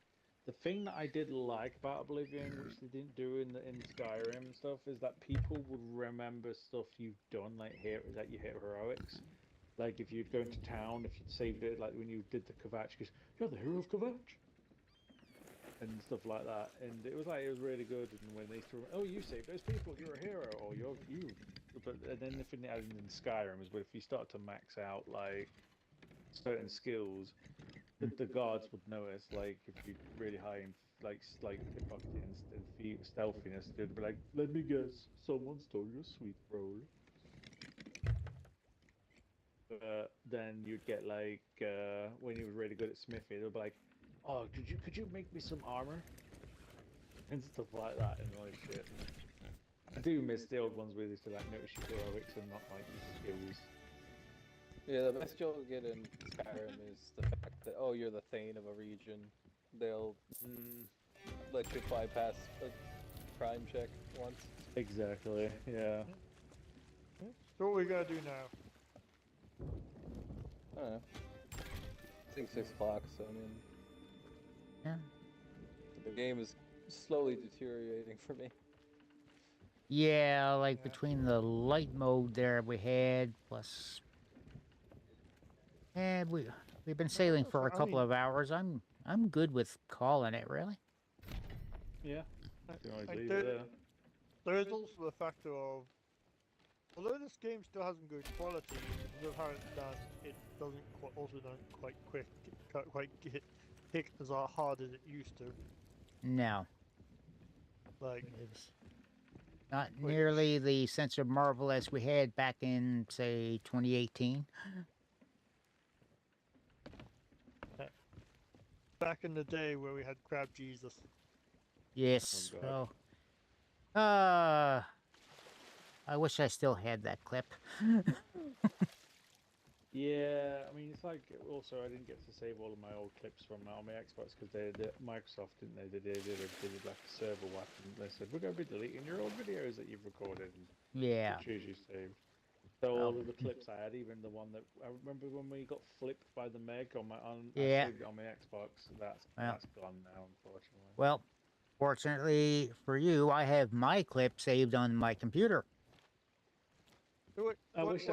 The thing that I did like about Oblivion, which they didn't do in Skyrim and stuff, is that people would remember stuff you've done, like here that you hit heroics. Like if you'd go into town, if you'd saved it, like when you did the Kvatch, because you're the hero of Kvatch, and stuff like that. And it was really good. And when they used to, oh, you saved those people, you're a hero, or you're you. But and then the thing they added in Skyrim is, but if you start to max out like certain skills, the guards would notice. Like if you're really high in like pickpocketing and stealthiness, they'd be like, "Let me guess, someone stole your sweet roll." Then you'd get like when you were really good at smithing, they'd be like, "Oh, could you make me some armor?" And stuff like that and all this shit. I do miss the old ones where they used to like notice your heroics and not like your skills. Yeah, the best you'll get in Skyrim is the fact that you're the Thane of a region. They'll let you bypass a crime check once. Exactly. Yeah. So what are we gonna do now? I don't know. I think 6 o'clock. So I mean, Yeah. the game is slowly deteriorating for me. Yeah, like Yeah. between the light mode there we had, plus, and we've been sailing for a I couple mean, of hours. I'm good with calling it, really. Yeah. You can always I leave it did. there. There is also the factor of, although this game still hasn't good quality, because of how it's done, it doesn't also don't quite hit as hard as it used to. No, Like, it's not which nearly the sense of marvel as we had back in, say, 2018. uh, back in the day where we had Crab Jesus. Oh Yes. god. Well, I wish I still had that clip. Yeah, I mean, it's like also I didn't get to save all of my old clips from on my Xbox because Microsoft didn't they did like a server wipe and they said we're going to be deleting your old videos that you've recorded and Yeah. pictures you saved. So Well, all of the clips I had, even the one that I remember when we got flipped by the Meg I yeah. saved it on my Xbox. Well, That's gone now, unfortunately. well, fortunately for you, I have my clip saved on my computer. I wished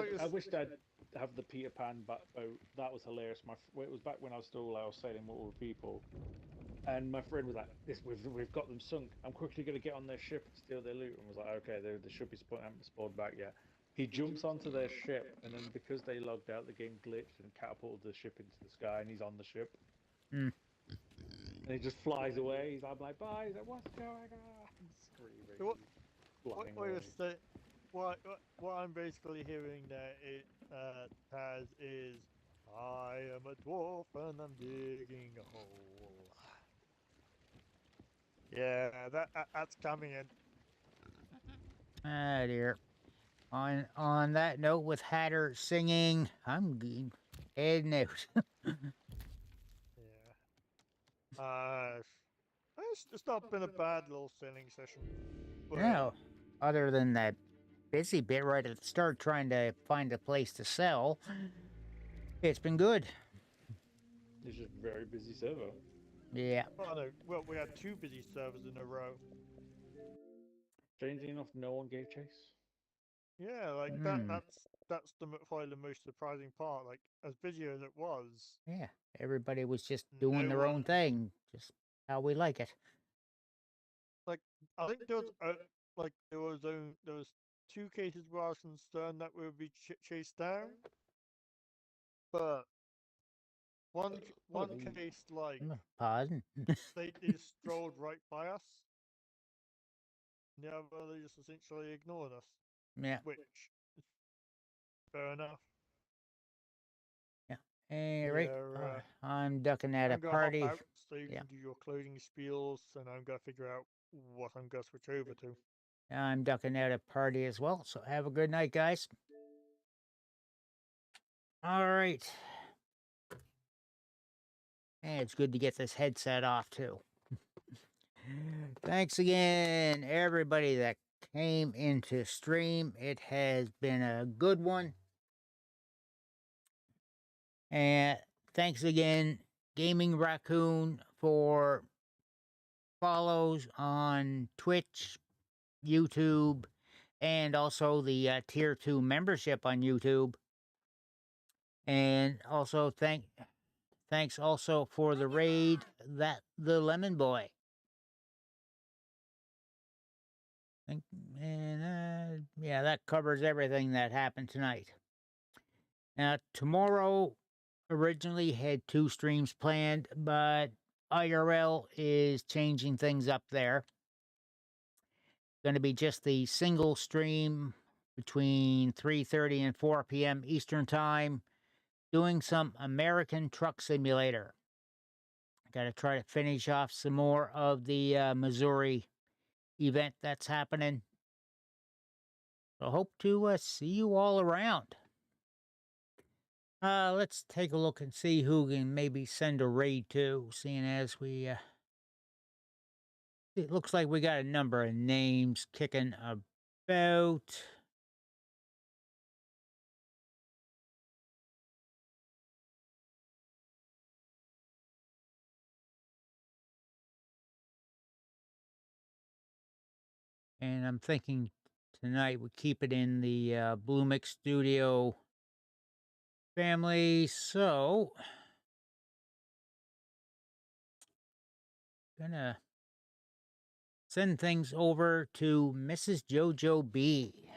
I'd have the Peter Pan boat. That was hilarious. It was back when I was still sailing with people, and my friend was like, "This, we've got them sunk. I'm quickly going to get on their ship and steal their loot." And was like, "Okay, they should be haven't spawned back yet." He jumps onto their ship, and then because they logged out, the game glitched and catapulted the ship into the sky, and he's on the ship, Mm. and he just flies away. I'm like, "Bye." He's like, "What's going on?" Screaming, So flying what you're away. saying, what I'm basically hearing there it has is, I am a dwarf and I'm digging a hole. Yeah, that's coming in. Ah, dear. On that note, with Hatter singing, heading out. Yeah. It's not been a bad little sailing session, but No, other than that busy bit right at the start trying to find a place to sell, it's been good. It's just very busy server. Yeah. oh no, well we had 2 busy servers in a row. Strangely enough, no one gave chase. Yeah, like Hmm. that's probably the most surprising part. Like as busy as it was, Yeah. Everybody was just doing no their one own thing, just how we like it. like I think there was 2 cases where I was concerned that we would be chased down, but one Oh, case like Pardon. they just strolled right by us. The other they just essentially ignored us. Yeah. Which is fair enough. Hey, right. Yeah, I'm ducking at a I'm gonna hop party. out so you Yeah. can do your closing spiels, and I'm gonna figure out what I'm gonna switch over to. I'm ducking at a party as well. So have a good night, guys. All right. Hey, it's good to get this headset off too. Thanks again, everybody that came into stream. It has been a good one. And thanks again, Gaming Raccoon, for follows on Twitch, YouTube, and also the Tier 2 membership on YouTube. And also thanks also for the raid, that the Lemon Boy. And yeah, that covers everything that happened tonight. Now, tomorrow originally had 2 streams planned, but IRL is changing things up there. Going to be just the single stream between 3:30 and 4 p.m. Eastern Time, doing some American Truck Simulator. Got to try to finish off some more of the Missouri event that's happening. So hope to see you all around. Let's take a look and see who can maybe send a raid to, seeing as we it looks like we got a number of names kicking about. And I'm thinking tonight we keep it in the Blue Mix Studio family. So, gonna send things over to Mrs. JoJo B.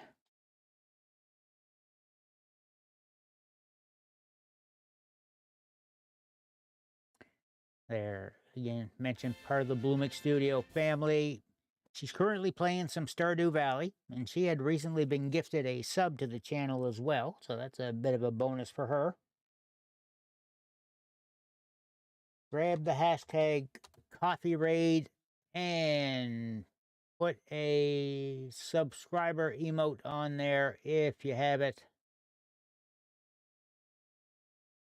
There, again, mentioned part of the Blue Mix Studio family. She's currently playing some Stardew Valley, and she had recently been gifted a sub to the channel as well, so that's a bit of a bonus for her. Grab the hashtag Coffee Raid and put a subscriber emote on there if you have it.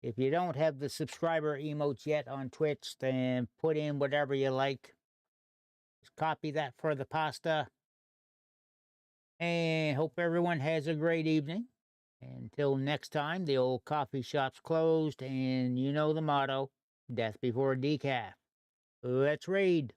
If you don't have the subscriber emotes yet on Twitch, then put in whatever you like. Just copy that for the pasta. And hope everyone has a great evening. Until next time, the old coffee shop's closed, and you know the motto, death before decaf. Let's raid.